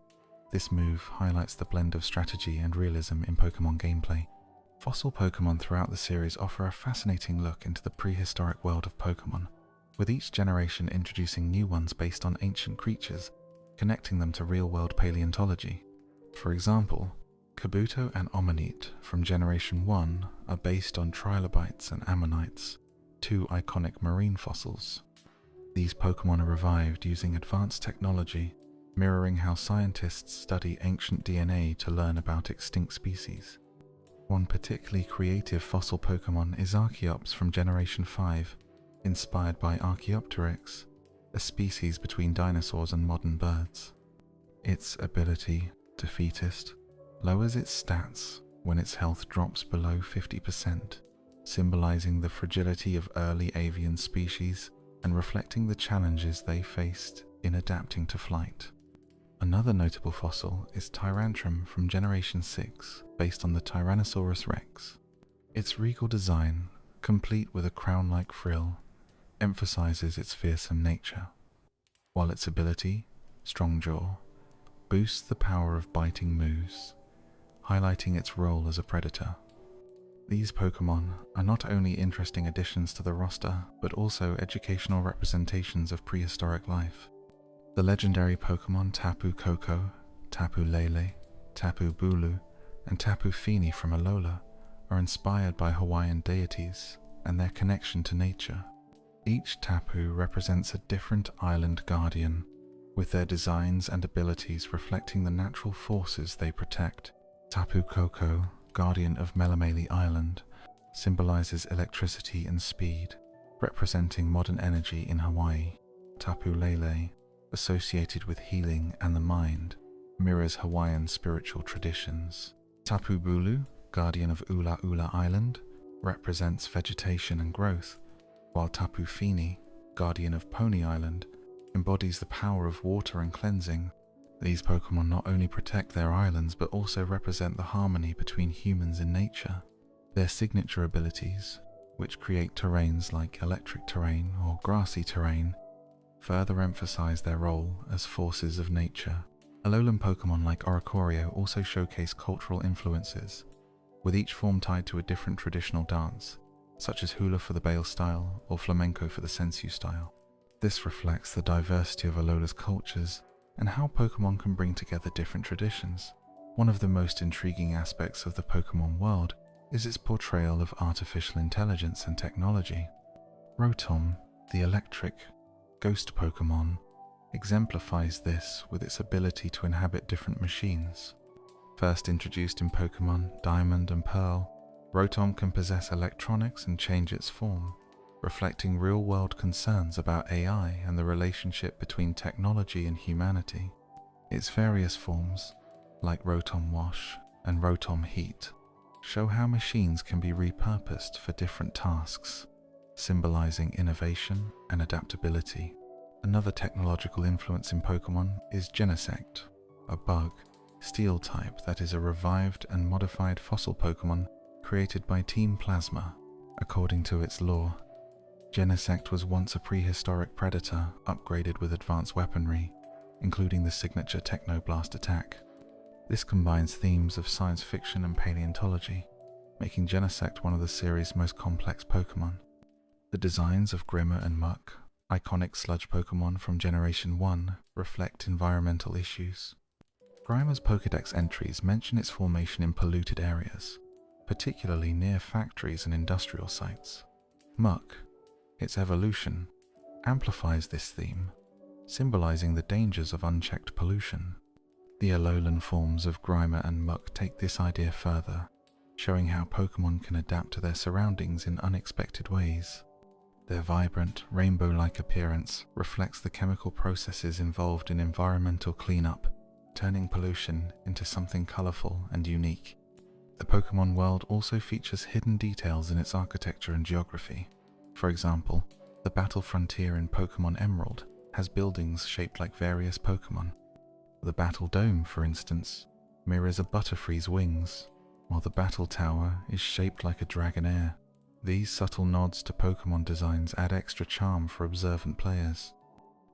This move highlights the blend of strategy and realism in Pokemon gameplay. Fossil Pokemon throughout the series offer a fascinating look into the prehistoric world of Pokemon, with each generation introducing new ones based on ancient creatures, connecting them to real-world paleontology. For example, Kabuto and Omanyte from Generation 1 are based on trilobites and ammonites, 2 iconic marine fossils. These Pokemon are revived using advanced technology, mirroring how scientists study ancient DNA to learn about extinct species. One particularly creative fossil Pokemon is Archeops from Generation 5, inspired by Archaeopteryx, a species between dinosaurs and modern birds. Its ability, Defeatist, lowers its stats when its health drops below 50%, symbolizing the fragility of early avian species and reflecting the challenges they faced in adapting to flight. Another notable fossil is Tyrantrum from Generation 6, based on the Tyrannosaurus rex. Its regal design, complete with a crown-like frill, emphasizes its fearsome nature, while its ability, Strong Jaw, boosts the power of biting moves, highlighting its role as a predator. These Pokemon are not only interesting additions to the roster, but also educational representations of prehistoric life. The legendary Pokemon Tapu Koko, Tapu Lele, Tapu Bulu, and Tapu Fini from Alola are inspired by Hawaiian deities and their connection to nature. Each Tapu represents a different island guardian, with their designs and abilities reflecting the natural forces they protect. Tapu Koko, guardian of Melamele Island, symbolizes electricity and speed, representing modern energy in Hawaii. Tapu Lele, associated with healing and the mind, mirrors Hawaiian spiritual traditions. Tapu Bulu, guardian of Ula Ula Island, represents vegetation and growth, while Tapu Fini, guardian of Pony Island, embodies the power of water and cleansing. These Pokemon not only protect their islands but also represent the harmony between humans and nature. Their signature abilities, which create terrains like electric terrain or grassy terrain, further emphasize their role as forces of nature. Alolan Pokemon like Oricorio also showcase cultural influences, with each form tied to a different traditional dance, such as hula for the Bale style or flamenco for the Sensu style. This reflects the diversity of Alola's cultures and how Pokemon can bring together different traditions. One of the most intriguing aspects of the Pokemon world is its portrayal of artificial intelligence and technology. Rotom, the electric ghost Pokemon, exemplifies this with its ability to inhabit different machines. First introduced in Pokemon Diamond and Pearl, Rotom can possess electronics and change its form, reflecting real-world concerns about AI and the relationship between technology and humanity. Its various forms, like Rotom Wash and Rotom Heat, show how machines can be repurposed for different tasks, symbolizing innovation and adaptability. Another technological influence in Pokemon is Genesect, a bug, steel type that is a revived and modified fossil Pokemon created by Team Plasma. According to its lore, Genesect was once a prehistoric predator upgraded with advanced weaponry, including the signature Technoblast attack. This combines themes of science fiction and paleontology, making Genesect one of the series' most complex Pokemon. The designs of Grimer and Muck, iconic sludge Pokemon from Generation 1, reflect environmental issues. Grimer's Pokédex entries mention its formation in polluted areas, particularly near factories and industrial sites. Muck, its evolution, amplifies this theme, symbolizing the dangers of unchecked pollution. The Alolan forms of Grimer and Muck take this idea further, showing how Pokemon can adapt to their surroundings in unexpected ways. Their vibrant, rainbow-like appearance reflects the chemical processes involved in environmental cleanup, turning pollution into something colorful and unique. The Pokemon world also features hidden details in its architecture and geography. For example, the Battle Frontier in Pokemon Emerald has buildings shaped like various Pokemon. The Battle Dome, for instance, mirrors a Butterfree's wings, while the Battle Tower is shaped like a Dragonair. These subtle nods to Pokemon designs add extra charm for observant players.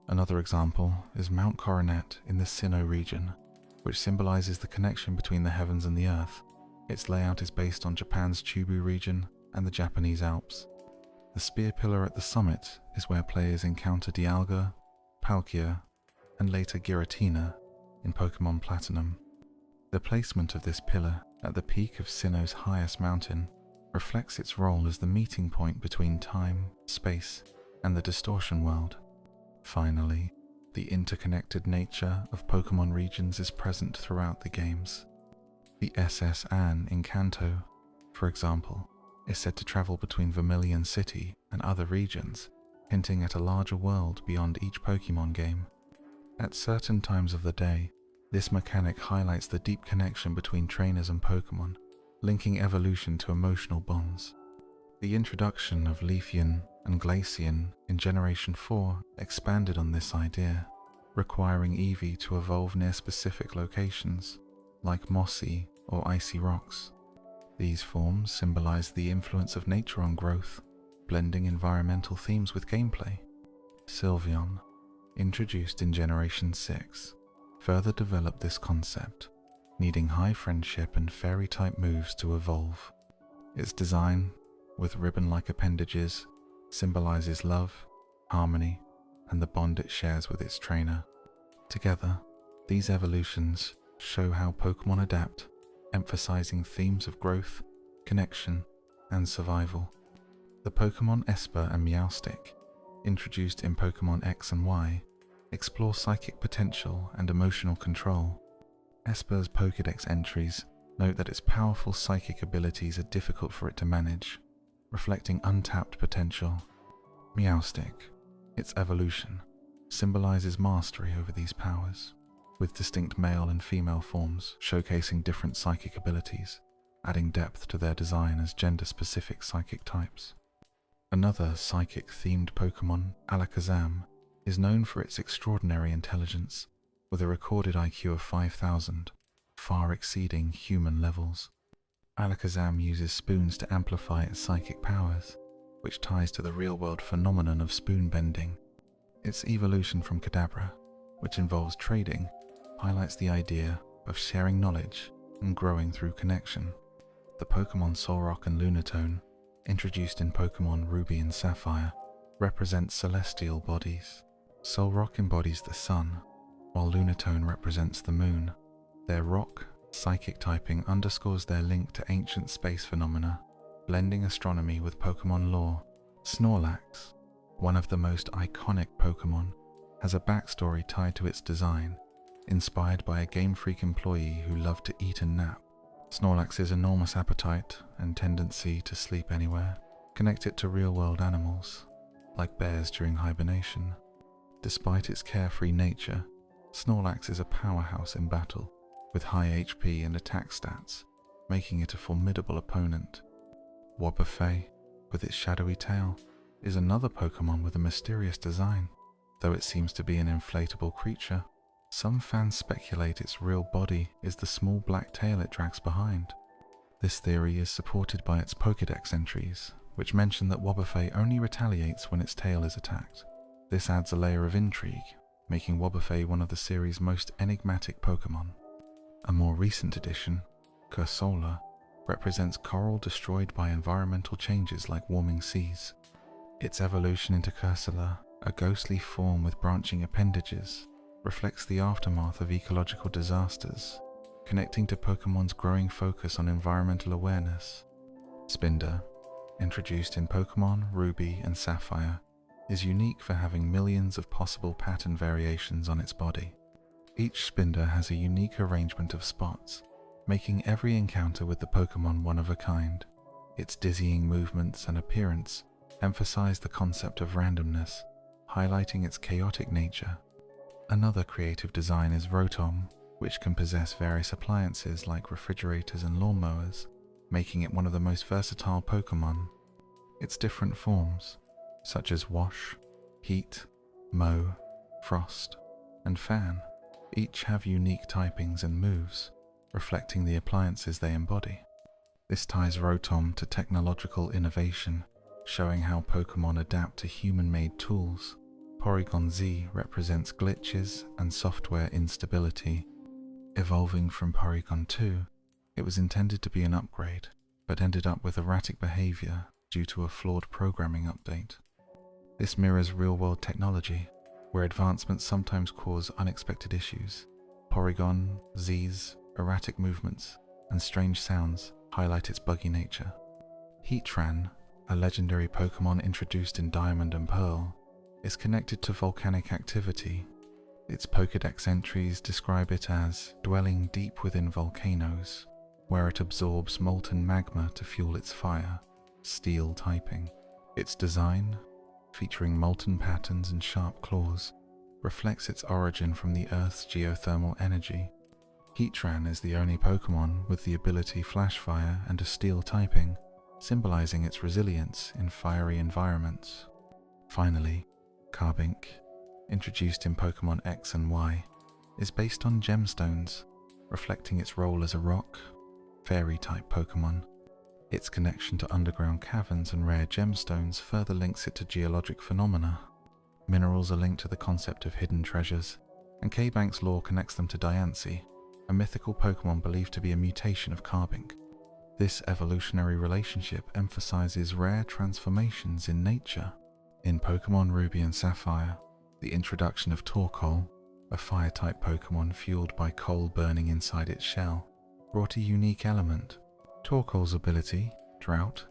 Another example is Mount Coronet in the Sinnoh region, which symbolizes the connection between the heavens and the earth. Its layout is based on Japan's Chubu region and the Japanese Alps. The spear pillar at the summit is where players encounter Dialga, Palkia, and later Giratina in Pokemon Platinum. The placement of this pillar at the peak of Sinnoh's highest mountain reflects its role as the meeting point between time, space, and the distortion world. Finally, the interconnected nature of Pokemon regions is present throughout the games. The SS Anne in Kanto, for example, is said to travel between Vermilion City and other regions, hinting at a larger world beyond each Pokemon game. At certain times of the day, this mechanic highlights the deep connection between trainers and Pokemon, linking evolution to emotional bonds. The introduction of Leafeon and Glaceon in Generation 4 expanded on this idea, requiring Eevee to evolve near specific locations, like mossy or icy rocks. These forms symbolize the influence of nature on growth, blending environmental themes with gameplay. Sylveon, introduced in Generation 6, further developed this concept, needing high friendship and fairy-type moves to evolve. Its design, with ribbon-like appendages, symbolizes love, harmony, and the bond it shares with its trainer. Together, these evolutions show how Pokemon adapt, emphasizing themes of growth, connection, and survival. The Pokemon Esper and Meowstic, introduced in Pokemon X and Y, explore psychic potential and emotional control. Esper's Pokédex entries note that its powerful psychic abilities are difficult for it to manage, reflecting untapped potential. Meowstic, its evolution, symbolizes mastery over these powers, with distinct male and female forms showcasing different psychic abilities, adding depth to their design as gender-specific psychic types. Another psychic-themed Pokemon, Alakazam, is known for its extraordinary intelligence, with a recorded IQ of 5,000, far exceeding human levels. Alakazam uses spoons to amplify its psychic powers, which ties to the real-world phenomenon of spoon bending. Its evolution from Kadabra, which involves trading, highlights the idea of sharing knowledge and growing through connection. The Pokemon Solrock and Lunatone, introduced in Pokemon Ruby and Sapphire, represent celestial bodies. Solrock embodies the sun, while Lunatone represents the moon. Their rock, psychic typing underscores their link to ancient space phenomena, blending astronomy with Pokemon lore. Snorlax, one of the most iconic Pokemon, has a backstory tied to its design, inspired by a Game Freak employee who loved to eat and nap. Snorlax's enormous appetite and tendency to sleep anywhere connect it to real-world animals, like bears during hibernation. Despite its carefree nature, Snorlax is a powerhouse in battle, with high HP and attack stats, making it a formidable opponent. Wobbuffet, with its shadowy tail, is another Pokemon with a mysterious design. Though it seems to be an inflatable creature, some fans speculate its real body is the small black tail it drags behind. This theory is supported by its Pokédex entries, which mention that Wobbuffet only retaliates when its tail is attacked. This adds a layer of intrigue, making Wobbuffet one of the series' most enigmatic Pokemon. A more recent addition, Cursola, represents coral destroyed by environmental changes like warming seas. Its evolution into Cursola, a ghostly form with branching appendages, reflects the aftermath of ecological disasters, connecting to Pokemon's growing focus on environmental awareness. Spinder, introduced in Pokemon Ruby and Sapphire, is unique for having millions of possible pattern variations on its body. Each Spinder has a unique arrangement of spots, making every encounter with the Pokemon one of a kind. Its dizzying movements and appearance emphasize the concept of randomness, highlighting its chaotic nature. Another creative design is Rotom, which can possess various appliances like refrigerators and lawnmowers, making it one of the most versatile Pokemon. Its different forms, such as Wash, Heat, Mow, Frost, and Fan, each have unique typings and moves, reflecting the appliances they embody. This ties Rotom to technological innovation, showing how Pokemon adapt to human-made tools. Porygon Z represents glitches and software instability. Evolving from Porygon 2, it was intended to be an upgrade, but ended up with erratic behavior due to a flawed programming update. This mirrors real-world technology, where advancements sometimes cause unexpected issues. Porygon Z's erratic movements and strange sounds highlight its buggy nature. Heatran, a legendary Pokemon introduced in Diamond and Pearl, is connected to volcanic activity. Its Pokédex entries describe it as dwelling deep within volcanoes, where it absorbs molten magma to fuel its fire, steel typing. Its design, featuring molten patterns and sharp claws, reflects its origin from the Earth's geothermal energy. Heatran is the only Pokemon with the ability Flash Fire and a steel typing, symbolizing its resilience in fiery environments. Finally, Carbink, introduced in Pokemon X and Y, is based on gemstones, reflecting its role as a rock, fairy-type Pokemon. Its connection to underground caverns and rare gemstones further links it to geologic phenomena. Minerals are linked to the concept of hidden treasures, and K-Bank's lore connects them to Diancie, a mythical Pokemon believed to be a mutation of Carbink. This evolutionary relationship emphasizes rare transformations in nature. In Pokemon Ruby and Sapphire, the introduction of Torkoal, a fire-type Pokemon fueled by coal burning inside its shell, brought a unique element. Torkoal's ability, Drought,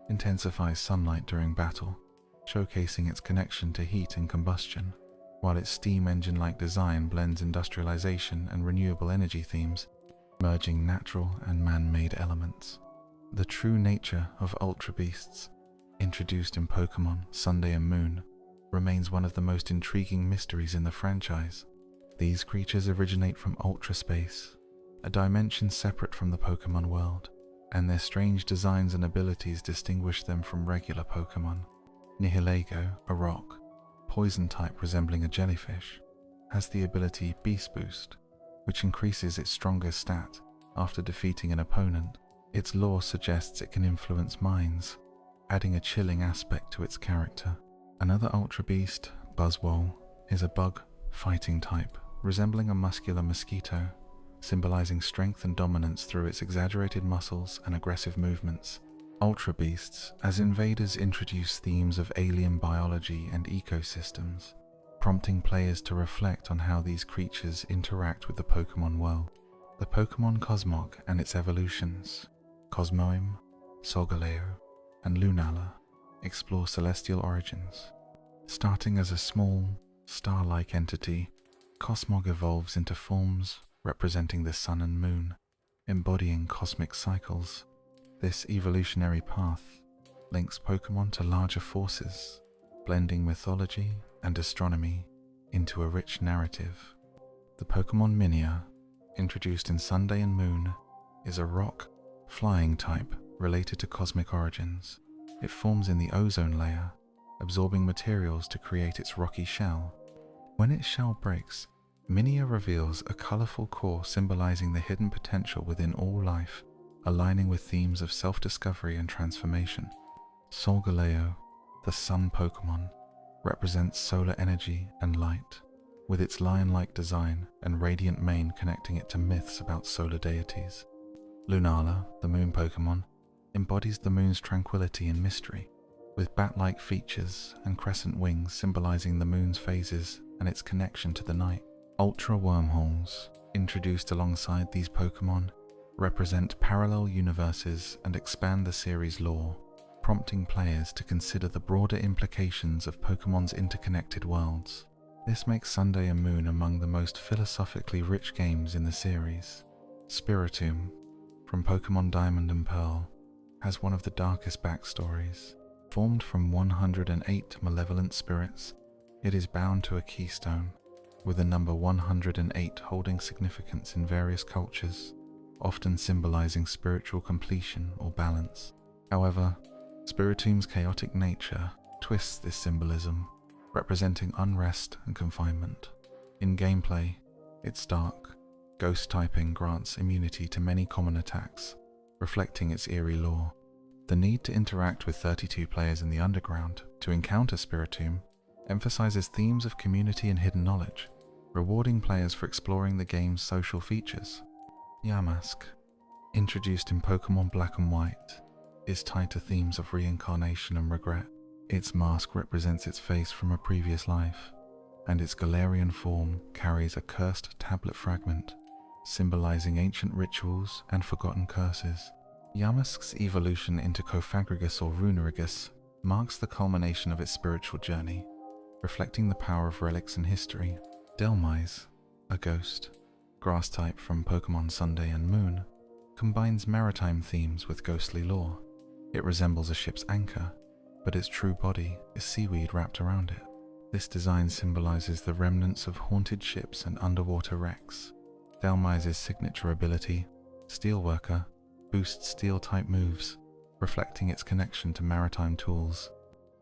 intensifies sunlight during battle, showcasing its connection to heat and combustion, while its steam engine-like design blends industrialization and renewable energy themes, merging natural and man-made elements. The true nature of Ultra Beasts, introduced in Pokemon Sunday and Moon, remains one of the most intriguing mysteries in the franchise. These creatures originate from Ultra Space, a dimension separate from the Pokemon world, and their strange designs and abilities distinguish them from regular Pokemon. Nihilego, a rock, Poison type resembling a jellyfish, has the ability Beast Boost, which increases its strongest stat after defeating an opponent. Its lore suggests it can influence minds, adding a chilling aspect to its character. Another Ultra Beast, Buzzwole, is a bug fighting type, resembling a muscular mosquito, symbolizing strength and dominance through its exaggerated muscles and aggressive movements. Ultra Beasts, as invaders, introduce themes of alien biology and ecosystems, prompting players to reflect on how these creatures interact with the Pokemon world. The Pokemon Cosmog and its evolutions, Cosmoem, Solgaleo, and Lunala, explore celestial origins. Starting as a small, star-like entity, Cosmog evolves into forms representing the sun and moon, embodying cosmic cycles. This evolutionary path links Pokemon to larger forces, blending mythology and astronomy into a rich narrative. The Pokemon Minia, introduced in Sunday and Moon, is a rock, flying type related to cosmic origins. It forms in the ozone layer, absorbing materials to create its rocky shell. When its shell breaks, Minia reveals a colorful core symbolizing the hidden potential within all life, aligning with themes of self-discovery and transformation. Solgaleo, the sun Pokemon, represents solar energy and light, with its lion-like design and radiant mane connecting it to myths about solar deities. Lunala, the moon Pokemon, embodies the moon's tranquility and mystery, with bat-like features and crescent wings symbolizing the moon's phases and its connection to the night. Ultra Wormholes, introduced alongside these Pokemon, represent parallel universes and expand the series' lore, prompting players to consider the broader implications of Pokemon's interconnected worlds. This makes Sunday and Moon among the most philosophically rich games in the series. Spiritomb, from Pokemon Diamond and Pearl, has one of the darkest backstories. Formed from 108 malevolent spirits, it is bound to a keystone, with the number 108 holding significance in various cultures, often symbolizing spiritual completion or balance. However, Spiritomb's chaotic nature twists this symbolism, representing unrest and confinement. In gameplay, its dark, ghost typing grants immunity to many common attacks, reflecting its eerie lore. The need to interact with 32 players in the underground to encounter Spiritomb emphasizes themes of community and hidden knowledge, rewarding players for exploring the game's social features. Yamask, introduced in Pokemon Black and White, is tied to themes of reincarnation and regret. Its mask represents its face from a previous life, and its Galarian form carries a cursed tablet fragment, symbolizing ancient rituals and forgotten curses. Yamask's evolution into Cofagrigus or Runerigus marks the culmination of its spiritual journey, reflecting the power of relics and history. Dhelmise, a ghost, grass type from Pokemon Sunday and Moon, combines maritime themes with ghostly lore. It resembles a ship's anchor, but its true body is seaweed wrapped around it. This design symbolizes the remnants of haunted ships and underwater wrecks. Dhelmise's signature ability, Steelworker, boosts steel-type moves, reflecting its connection to maritime tools.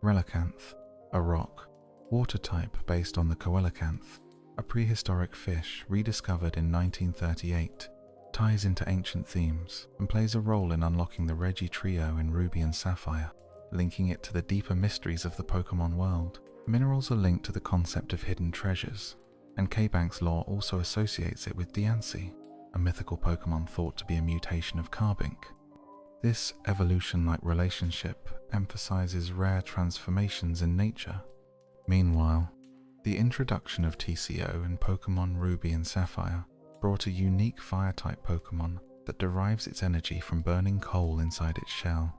Relicanth, a rock, water type based on the coelacanth, a prehistoric fish rediscovered in 1938, ties into ancient themes and plays a role in unlocking the Regi trio in Ruby and Sapphire, linking it to the deeper mysteries of the Pokemon world. Minerals are linked to the concept of hidden treasures, and K-Bank's lore also associates it with Diancie, a mythical Pokemon thought to be a mutation of Carbink. This evolution-like relationship emphasizes rare transformations in nature. Meanwhile, the introduction of TCO in Pokemon Ruby and Sapphire brought a unique fire-type Pokemon that derives its energy from burning coal inside its shell.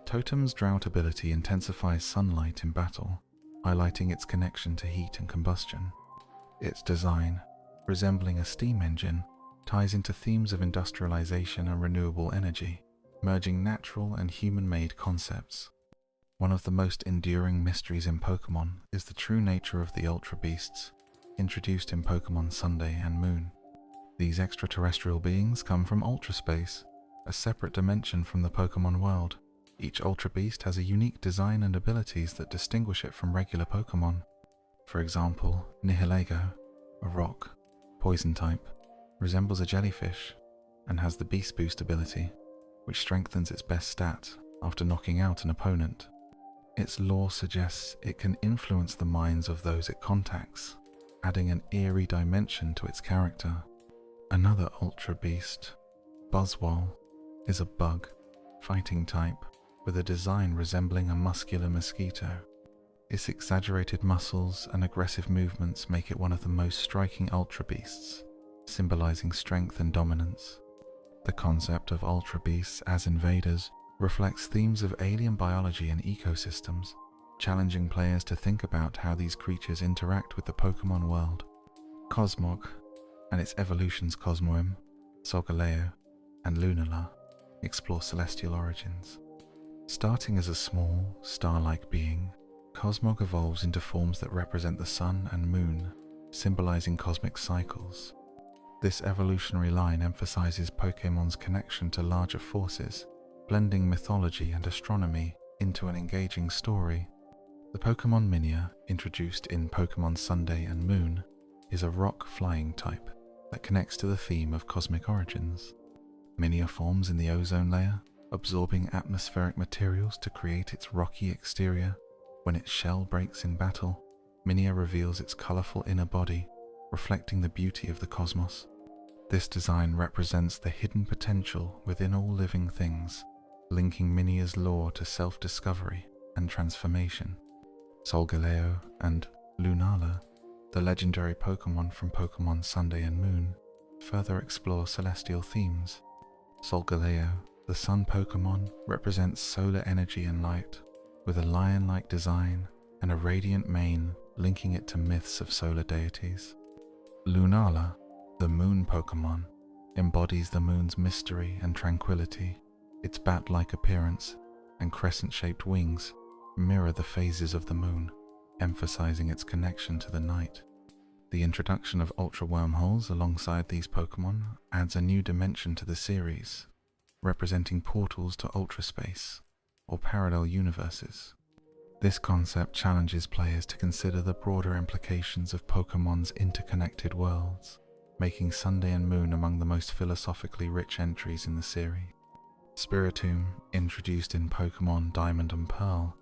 Totem's Drought ability intensifies sunlight in battle, highlighting its connection to heat and combustion. Its design, resembling a steam engine, ties into themes of industrialization and renewable energy, merging natural and human-made concepts. One of the most enduring mysteries in Pokemon is the true nature of the Ultra Beasts, introduced in Pokemon Sunday and Moon. These extraterrestrial beings come from Ultra Space, a separate dimension from the Pokemon world. Each Ultra Beast has a unique design and abilities that distinguish it from regular Pokemon. For example, Nihilego, a rock, poison type, resembles a jellyfish and has the Beast Boost ability, which strengthens its best stat after knocking out an opponent. Its lore suggests it can influence the minds of those it contacts, adding an eerie dimension to its character. Another Ultra Beast, Buzzwole, is a bug, fighting type, with a design resembling a muscular mosquito. Its exaggerated muscles and aggressive movements make it one of the most striking Ultra Beasts, symbolizing strength and dominance. The concept of Ultra Beasts as invaders reflects themes of alien biology and ecosystems, challenging players to think about how these creatures interact with the Pokemon world. Cosmog, and its evolutions Cosmoem, Solgaleo, and Lunala, explore celestial origins. Starting as a small, star-like being, Cosmog evolves into forms that represent the sun and moon, symbolizing cosmic cycles. This evolutionary line emphasizes Pokemon's connection to larger forces, blending mythology and astronomy into an engaging story. The Pokemon Minia, introduced in Pokemon Sunday and Moon, is a rock flying type that connects to the theme of cosmic origins. Minia forms in the ozone layer, absorbing atmospheric materials to create its rocky exterior. When its shell breaks in battle, Minia reveals its colorful inner body, reflecting the beauty of the cosmos. This design represents the hidden potential within all living things, linking Minia's lore to self-discovery and transformation. Solgaleo and Lunala, the legendary Pokemon from Pokemon Sunday and Moon, further explore celestial themes. Solgaleo, the Sun Pokemon, represents solar energy and light, with a lion-like design and a radiant mane linking it to myths of solar deities. Lunala, the Moon Pokemon, embodies the moon's mystery and tranquility. Its bat-like appearance and crescent-shaped wings mirror the phases of the moon, emphasizing its connection to the night. The introduction of Ultra Wormholes alongside these Pokemon adds a new dimension to the series, representing portals to Ultra Space or parallel universes. This concept challenges players to consider the broader implications of Pokemon's interconnected worlds, making Sunday and Moon among the most philosophically rich entries in the series. Spiritomb, introduced in Pokemon Diamond and Pearl,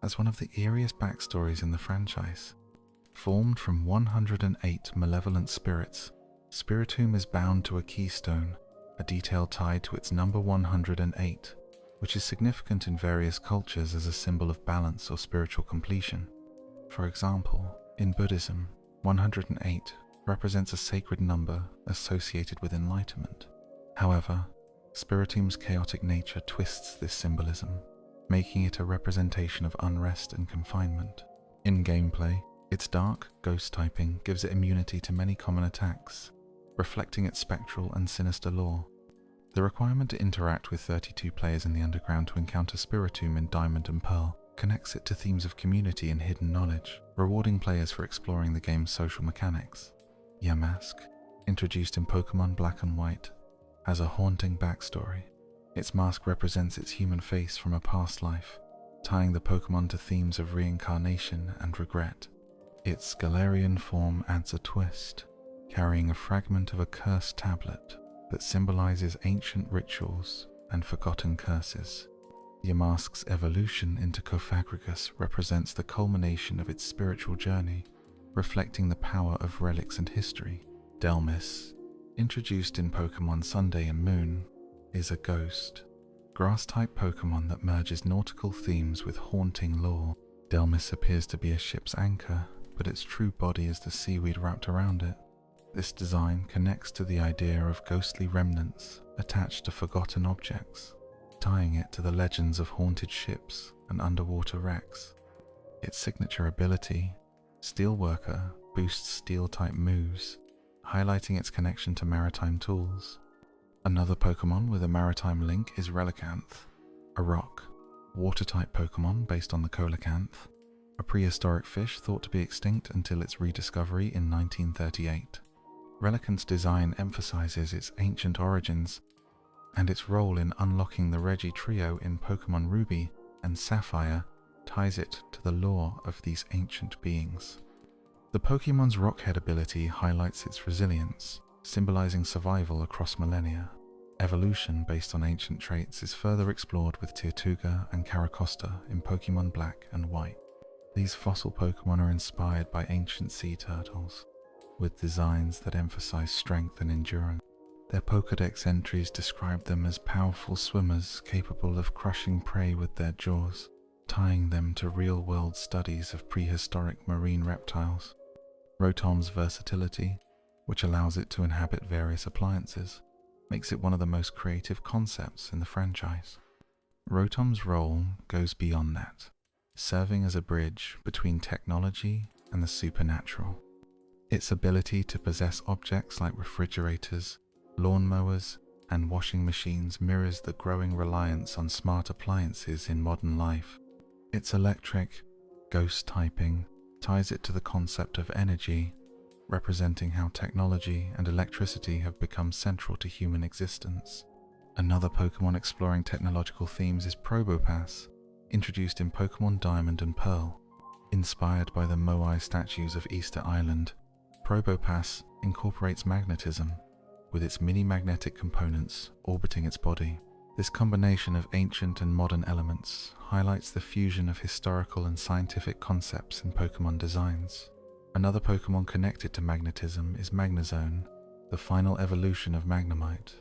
has one of the eeriest backstories in the franchise. Formed from 108 malevolent spirits, Spiritomb is bound to a keystone, a detail tied to its number 108, which is significant in various cultures as a symbol of balance or spiritual completion. For example, in Buddhism, 108 represents a sacred number associated with enlightenment. However, Spiritomb's chaotic nature twists this symbolism, making it a representation of unrest and confinement. In gameplay, its dark ghost typing gives it immunity to many common attacks, reflecting its spectral and sinister lore. The requirement to interact with 32 players in the underground to encounter Spiritomb in Diamond and Pearl connects it to themes of community and hidden knowledge, rewarding players for exploring the game's social mechanics. Yamask, introduced in Pokemon Black and White, has a haunting backstory. Its mask represents its human face from a past life, tying the Pokemon to themes of reincarnation and regret. Its Galarian form adds a twist, carrying a fragment of a cursed tablet that symbolizes ancient rituals and forgotten curses. Yamask's evolution into Cofagrigus represents the culmination of its spiritual journey, reflecting the power of relics and history. Delmis, introduced in Pokemon Sunday and Moon, is a ghost, grass-type Pokemon that merges nautical themes with haunting lore. Delmis appears to be a ship's anchor, but its true body is the seaweed wrapped around it. This design connects to the idea of ghostly remnants attached to forgotten objects, tying it to the legends of haunted ships and underwater wrecks. Its signature ability, Steelworker, boosts steel-type moves, highlighting its connection to maritime tools. Another Pokemon with a maritime link is Relicanth, a rock, water-type Pokemon based on the coelacanth, a prehistoric fish thought to be extinct until its rediscovery in 1938. Relicanth's design emphasizes its ancient origins and its role in unlocking the Regi trio in Pokemon Ruby and Sapphire ties it to the lore of these ancient beings. The Pokemon's Rockhead ability highlights its resilience, symbolizing survival across millennia. Evolution based on ancient traits is further explored with Tirtuga and Caracosta in Pokemon Black and White. These fossil Pokemon are inspired by ancient sea turtles, with designs that emphasize strength and endurance. Their Pokédex entries describe them as powerful swimmers capable of crushing prey with their jaws, tying them to real-world studies of prehistoric marine reptiles. Rotom's versatility, which allows it to inhabit various appliances, makes it one of the most creative concepts in the franchise. Rotom's role goes beyond that, serving as a bridge between technology and the supernatural. Its ability to possess objects like refrigerators, lawnmowers, and washing machines mirrors the growing reliance on smart appliances in modern life. Its electric, ghost typing ties it to the concept of energy, representing how technology and electricity have become central to human existence. Another Pokemon exploring technological themes is Probopass, introduced in Pokemon Diamond and Pearl. Inspired by the Moai statues of Easter Island, Probopass incorporates magnetism, with its mini-magnetic components orbiting its body. This combination of ancient and modern elements highlights the fusion of historical and scientific concepts in Pokemon designs. Another Pokemon connected to magnetism is Magnezone, the final evolution of Magnemite.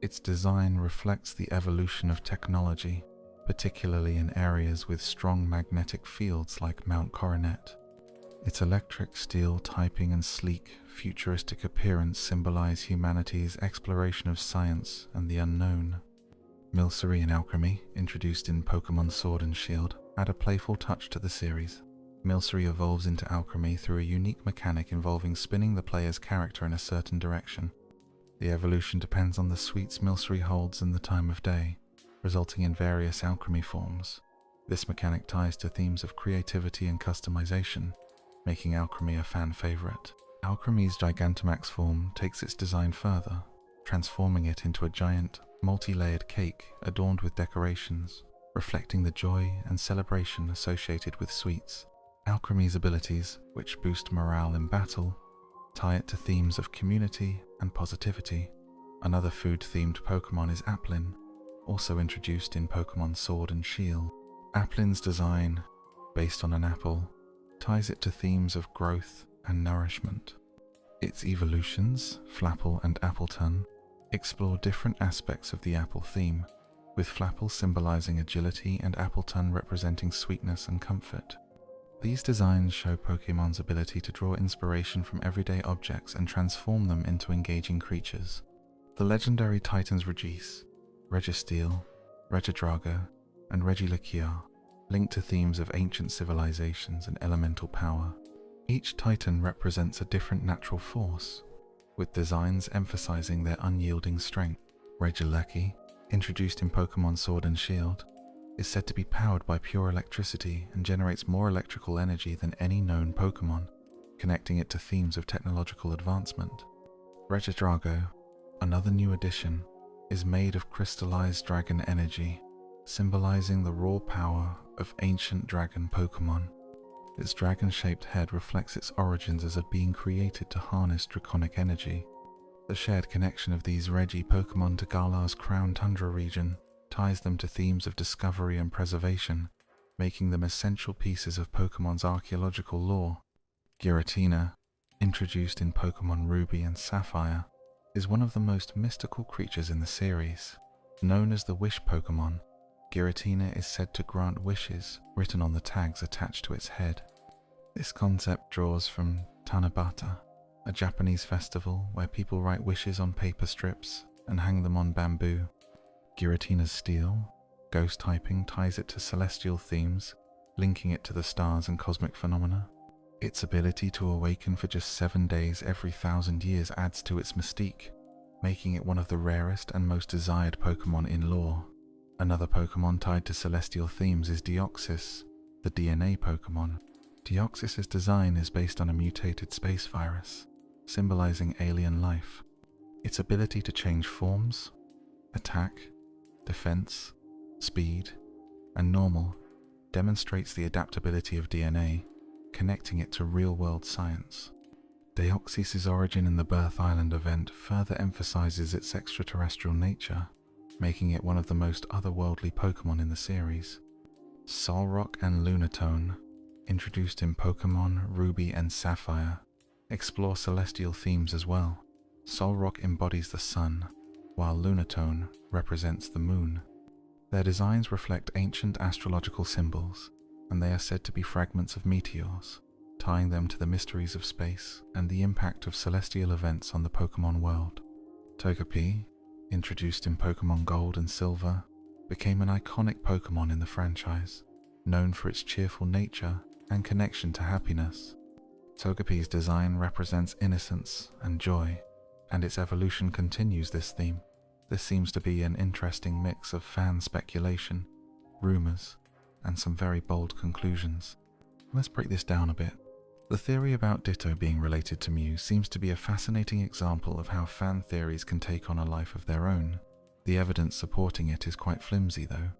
Its design reflects the evolution of technology, particularly in areas with strong magnetic fields like Mount Coronet. Its electric, steel typing and sleek, futuristic appearance symbolize humanity's exploration of science and the unknown. Milcery and Alchemy, introduced in Pokemon Sword and Shield, add a playful touch to the series. Milcery evolves into Alchemy through a unique mechanic involving spinning the player's character in a certain direction. The evolution depends on the sweets Milcery holds and the time of day, resulting in various alchemy forms. This mechanic ties to themes of creativity and customization, making Alchemy a fan favorite. Alchemy's Gigantamax form takes its design further, transforming it into a giant, multi-layered cake adorned with decorations, reflecting the joy and celebration associated with sweets. Alchemy's abilities, which boost morale in battle, tie it to themes of community and positivity. Another food-themed Pokemon is Applin, also introduced in Pokemon Sword and Shield. Applin's design, based on an apple, ties it to themes of growth and nourishment. Its evolutions, Flapple and Appleton, explore different aspects of the apple theme, with Flapple symbolizing agility and Appleton representing sweetness and comfort. These designs show Pokemon's ability to draw inspiration from everyday objects and transform them into engaging creatures. The legendary Titans Regis, Registeel, Regidrago, and Regieleki link to themes of ancient civilizations and elemental power. Each Titan represents a different natural force, with designs emphasizing their unyielding strength. Regieleki, introduced in Pokemon Sword and Shield, is said to be powered by pure electricity and generates more electrical energy than any known Pokemon, connecting it to themes of technological advancement. Regidrago, another new addition, is made of crystallized dragon energy, symbolizing the raw power of ancient dragon Pokemon. Its dragon-shaped head reflects its origins as a being created to harness draconic energy. The shared connection of these Regi Pokemon to Galar's Crown Tundra region ties them to themes of discovery and preservation, making them essential pieces of Pokemon's archaeological lore. Giratina, introduced in Pokemon Ruby and Sapphire, is one of the most mystical creatures in the series. Known as the Wish Pokemon, Giratina is said to grant wishes written on the tags attached to its head. This concept draws from Tanabata, a Japanese festival where people write wishes on paper strips and hang them on bamboo. Giratina's steel, ghost typing ties it to celestial themes, linking it to the stars and cosmic phenomena. Its ability to awaken for just 7 days every 1,000 years adds to its mystique, making it one of the rarest and most desired Pokemon in lore. Another Pokemon tied to celestial themes is Deoxys, the DNA Pokemon. Deoxys's design is based on a mutated space virus, symbolizing alien life. Its ability to change forms, attack, defense, speed, and normal demonstrates the adaptability of DNA. connecting it to real-world science. Deoxys' origin in the Birth Island event further emphasizes its extraterrestrial nature, making it one of the most otherworldly Pokemon in the series. Solrock and Lunatone, introduced in Pokemon Ruby and Sapphire, explore celestial themes as well. Solrock embodies the sun, while Lunatone represents the moon. Their designs reflect ancient astrological symbols, and they are said to be fragments of meteors, tying them to the mysteries of space and the impact of celestial events on the Pokemon world. Togepi, introduced in Pokemon Gold and Silver, became an iconic Pokemon in the franchise, known for its cheerful nature and connection to happiness. Togepi's design represents innocence and joy, and its evolution continues this theme. This seems to be an interesting mix of fan speculation, rumors, and some very bold conclusions. Let's break this down a bit. The theory about Ditto being related to Mew seems to be a fascinating example of how fan theories can take on a life of their own. The evidence supporting it is quite flimsy though.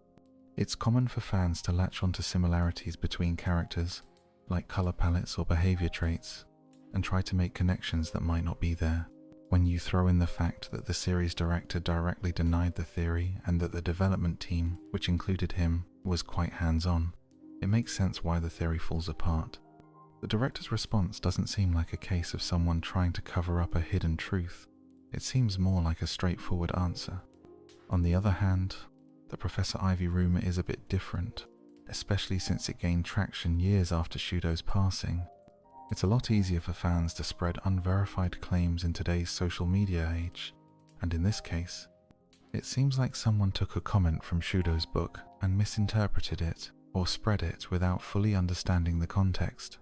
It's common for fans to latch onto similarities between characters, like color palettes or behavior traits, and try to make connections that might not be there. When you throw in the fact that the series director directly denied the theory and that the development team, which included him, was quite hands-on, it makes sense why the theory falls apart. The director's response doesn't seem like a case of someone trying to cover up a hidden truth. It seems more like a straightforward answer. On the other hand, the Professor Ivy rumor is a bit different, especially since it gained traction years after Shudo's passing. It's a lot easier for fans to spread unverified claims in today's social media age, and in this case, it seems like someone took a comment from Shudo's book and misinterpreted it or spread it without fully understanding the context.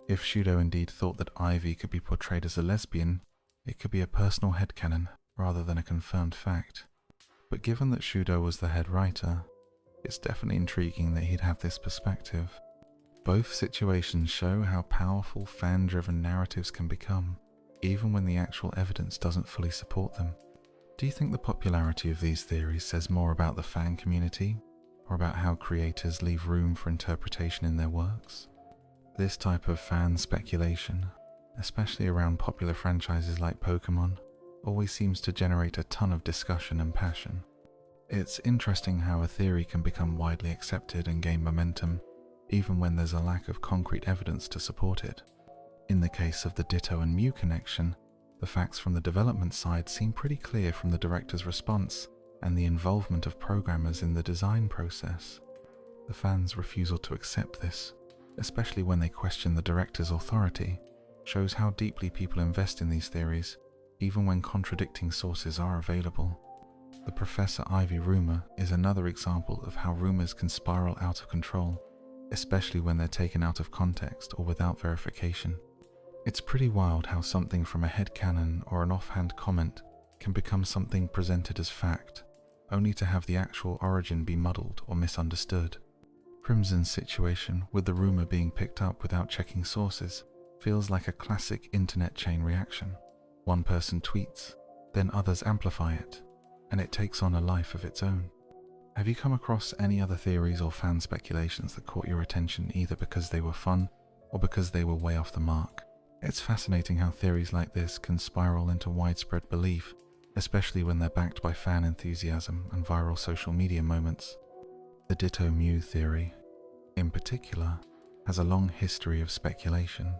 If Shudo indeed thought that Ivy could be portrayed as a lesbian, it could be a personal headcanon rather than a confirmed fact. But given that Shudo was the head writer, it's definitely intriguing that he'd have this perspective. Both situations show how powerful fan-driven narratives can become, even when the actual evidence doesn't fully support them. Do you think the popularity of these theories says more about the fan community, or about how creators leave room for interpretation in their works? This type of fan speculation, especially around popular franchises like Pokemon, always seems to generate a ton of discussion and passion. It's interesting how a theory can become widely accepted and gain momentum, even when there's a lack of concrete evidence to support it. In the case of the Ditto and Mew connection, the facts from the development side seem pretty clear from the director's response and the involvement of programmers in the design process. The fans' refusal to accept this, especially when they question the director's authority, shows how deeply people invest in these theories, even when contradicting sources are available. The Professor Ivy rumor is another example of how rumors can spiral out of control, especially when they're taken out of context or without verification. It's pretty wild how something from a headcanon or an offhand comment can become something presented as fact, only to have the actual origin be muddled or misunderstood. Crimson's situation, with the rumor being picked up without checking sources, feels like a classic internet chain reaction. One person tweets, then others amplify it, and it takes on a life of its own. Have you come across any other theories or fan speculations that caught your attention either because they were fun or because they were way off the mark? It's fascinating how theories like this can spiral into widespread belief, especially when they're backed by fan enthusiasm and viral social media moments. The Ditto Mew theory, in particular, has a long history of speculation,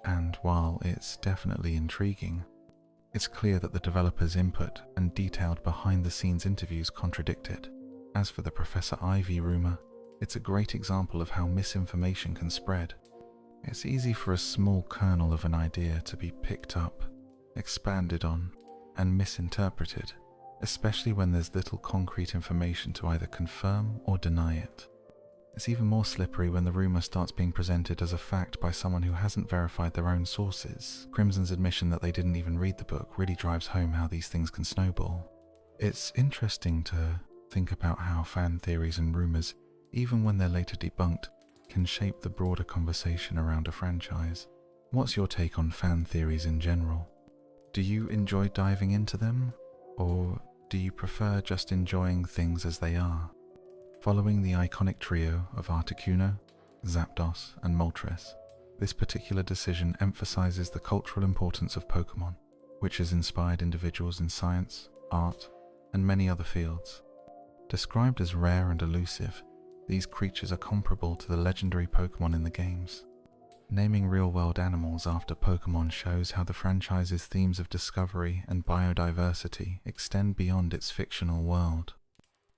and while it's definitely intriguing, it's clear that the developers' input and detailed behind-the-scenes interviews contradict it. As for the Professor Ivy rumor, it's a great example of how misinformation can spread. It's easy for a small kernel of an idea to be picked up, expanded on, and misinterpreted, especially when there's little concrete information to either confirm or deny it. It's even more slippery when the rumor starts being presented as a fact by someone who hasn't verified their own sources. Crimson's admission that they didn't even read the book really drives home how these things can snowball. It's interesting to think about how fan theories and rumors, even when they're later debunked, can shape the broader conversation around a franchise. What's your take on fan theories in general? Do you enjoy diving into them, or do you prefer just enjoying things as they are? Following the iconic trio of Articuno, Zapdos, and Moltres, This particular decision emphasizes the cultural importance of Pokemon, which has inspired individuals in science, art, and many other fields. Described as rare and elusive, these creatures are comparable to the legendary Pokemon in the games. Naming real-world animals after Pokemon shows how the franchise's themes of discovery and biodiversity extend beyond its fictional world.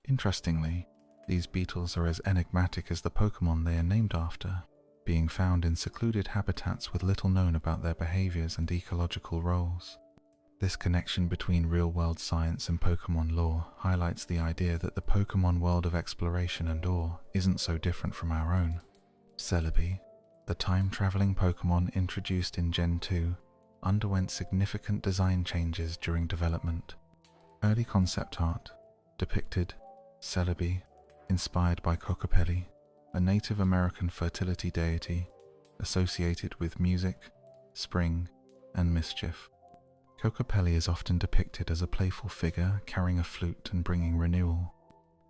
Interestingly, these beetles are as enigmatic as the Pokemon they are named after, being found in secluded habitats with little known about their behaviors and ecological roles. This connection between real-world science and Pokemon lore highlights the idea that the Pokemon world of exploration and awe isn't so different from our own. Celebi, the time-traveling Pokemon introduced in Gen 2, underwent significant design changes during development. Early concept art depicted Celebi, inspired by Kokopelli, a Native American fertility deity associated with music, spring, and mischief. Kokopelli is often depicted as a playful figure carrying a flute and bringing renewal.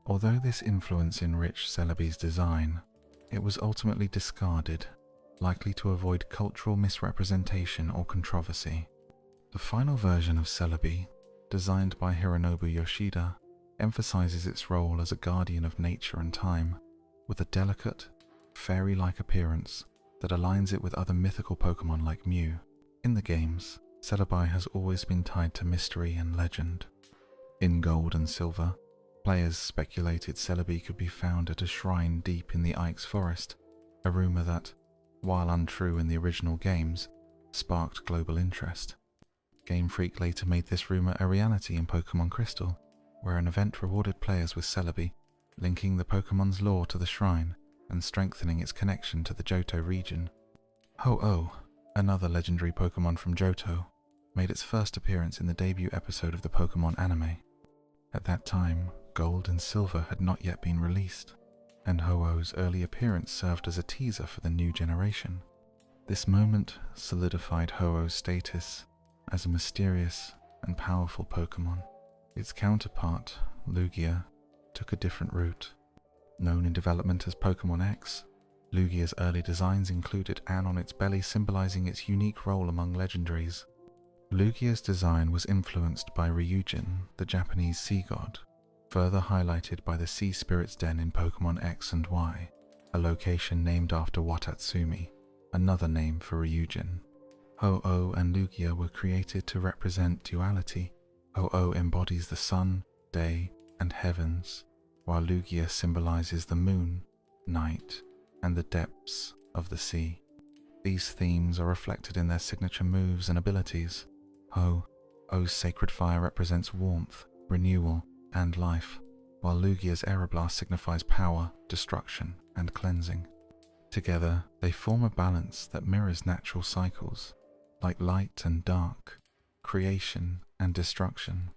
Although this influence enriched Celebi's design, it was ultimately discarded, likely to avoid cultural misrepresentation or controversy. The final version of Celebi, designed by Hironobu Yoshida, emphasizes its role as a guardian of nature and time, with a delicate, fairy-like appearance that aligns it with other mythical Pokemon like Mew. In the games, Celebi has always been tied to mystery and legend. In Gold and Silver, players speculated Celebi could be found at a shrine deep in the Ike's Forest, a rumor that, while untrue in the original games, sparked global interest. Game Freak later made this rumor a reality in Pokemon Crystal, where an event rewarded players with Celebi, linking the Pokemon's lore to the shrine and strengthening its connection to the Johto region. Ho-Oh, another legendary Pokemon from Johto, made its first appearance in the debut episode of the Pokemon anime. At that time, Gold and Silver had not yet been released, and Ho-Oh's early appearance served as a teaser for the new generation. This moment solidified Ho-Oh's status as a mysterious and powerful Pokemon. Its counterpart, Lugia, took a different route. Known in development as Pokemon X, Lugia's early designs included Anne on its belly, symbolizing its unique role among legendaries. Lugia's design was influenced by Ryujin, the Japanese sea god, further highlighted by the Sea Spirit's Den in Pokemon X and Y, a location named after Watatsumi, another name for Ryujin. Ho-Oh and Lugia were created to represent duality. Ho-Oh embodies the sun, day, and heavens, while Lugia symbolizes the moon, night, and the depths of the sea. These themes are reflected in their signature moves and abilities. Ho-Oh's Sacred Fire represents warmth, renewal, and life, while Lugia's Aeroblast signifies power, destruction, and cleansing. Together, they form a balance that mirrors natural cycles, like light and dark, creation and destruction.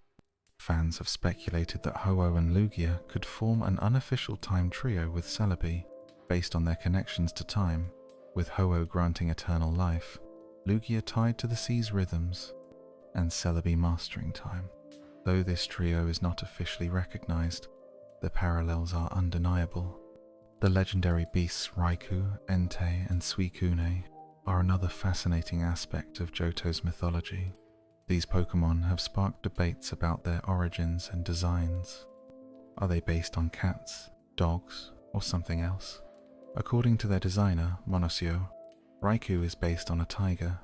Fans have speculated that Ho-Oh and Lugia could form an unofficial time trio with Celebi, based on their connections to time, with Ho-Oh granting eternal life, Lugia tied to the sea's rhythms, and Celebi mastering time. Though this trio is not officially recognized, the parallels are undeniable. The legendary beasts Raikou, Entei, and Suicune are another fascinating aspect of Johto's mythology. These Pokemon have sparked debates about their origins and designs. Are they based on cats, dogs, or something else? According to their designer, Monosio, Raikou is based on a tiger,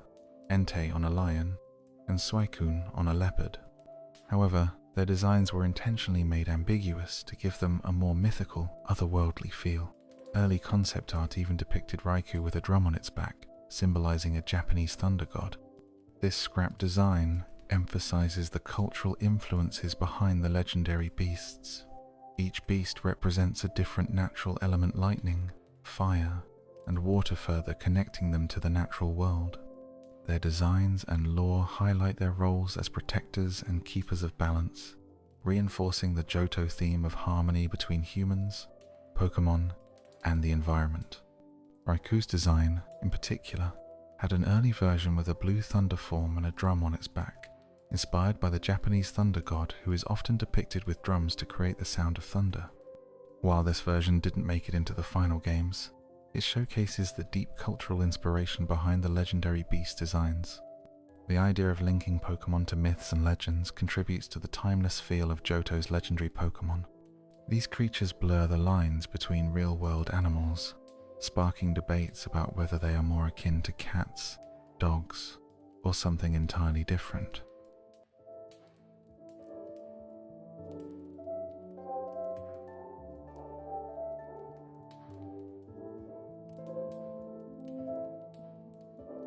Entei on a lion, and Suicune on a leopard. However, their designs were intentionally made ambiguous to give them a more mythical, otherworldly feel. Early concept art even depicted Raikou with a drum on its back, symbolizing a Japanese thunder god. This scrap design emphasizes the cultural influences behind the legendary beasts. Each beast represents a different natural element: lightning, fire, and water, further connecting them to the natural world. Their designs and lore highlight their roles as protectors and keepers of balance, reinforcing the Johto theme of harmony between humans, Pokemon, and the environment. Raikou's design, in particular, had an early version with a blue thunder form and a drum on its back, inspired by the Japanese thunder god, who is often depicted with drums to create the sound of thunder. While this version didn't make it into the final games, It showcases the deep cultural inspiration behind the legendary beast designs. The idea of linking Pokemon to myths and legends contributes to the timeless feel of Johto's legendary Pokemon. These creatures blur the lines between real-world animals, sparking debates about whether they are more akin to cats, dogs, or something entirely different.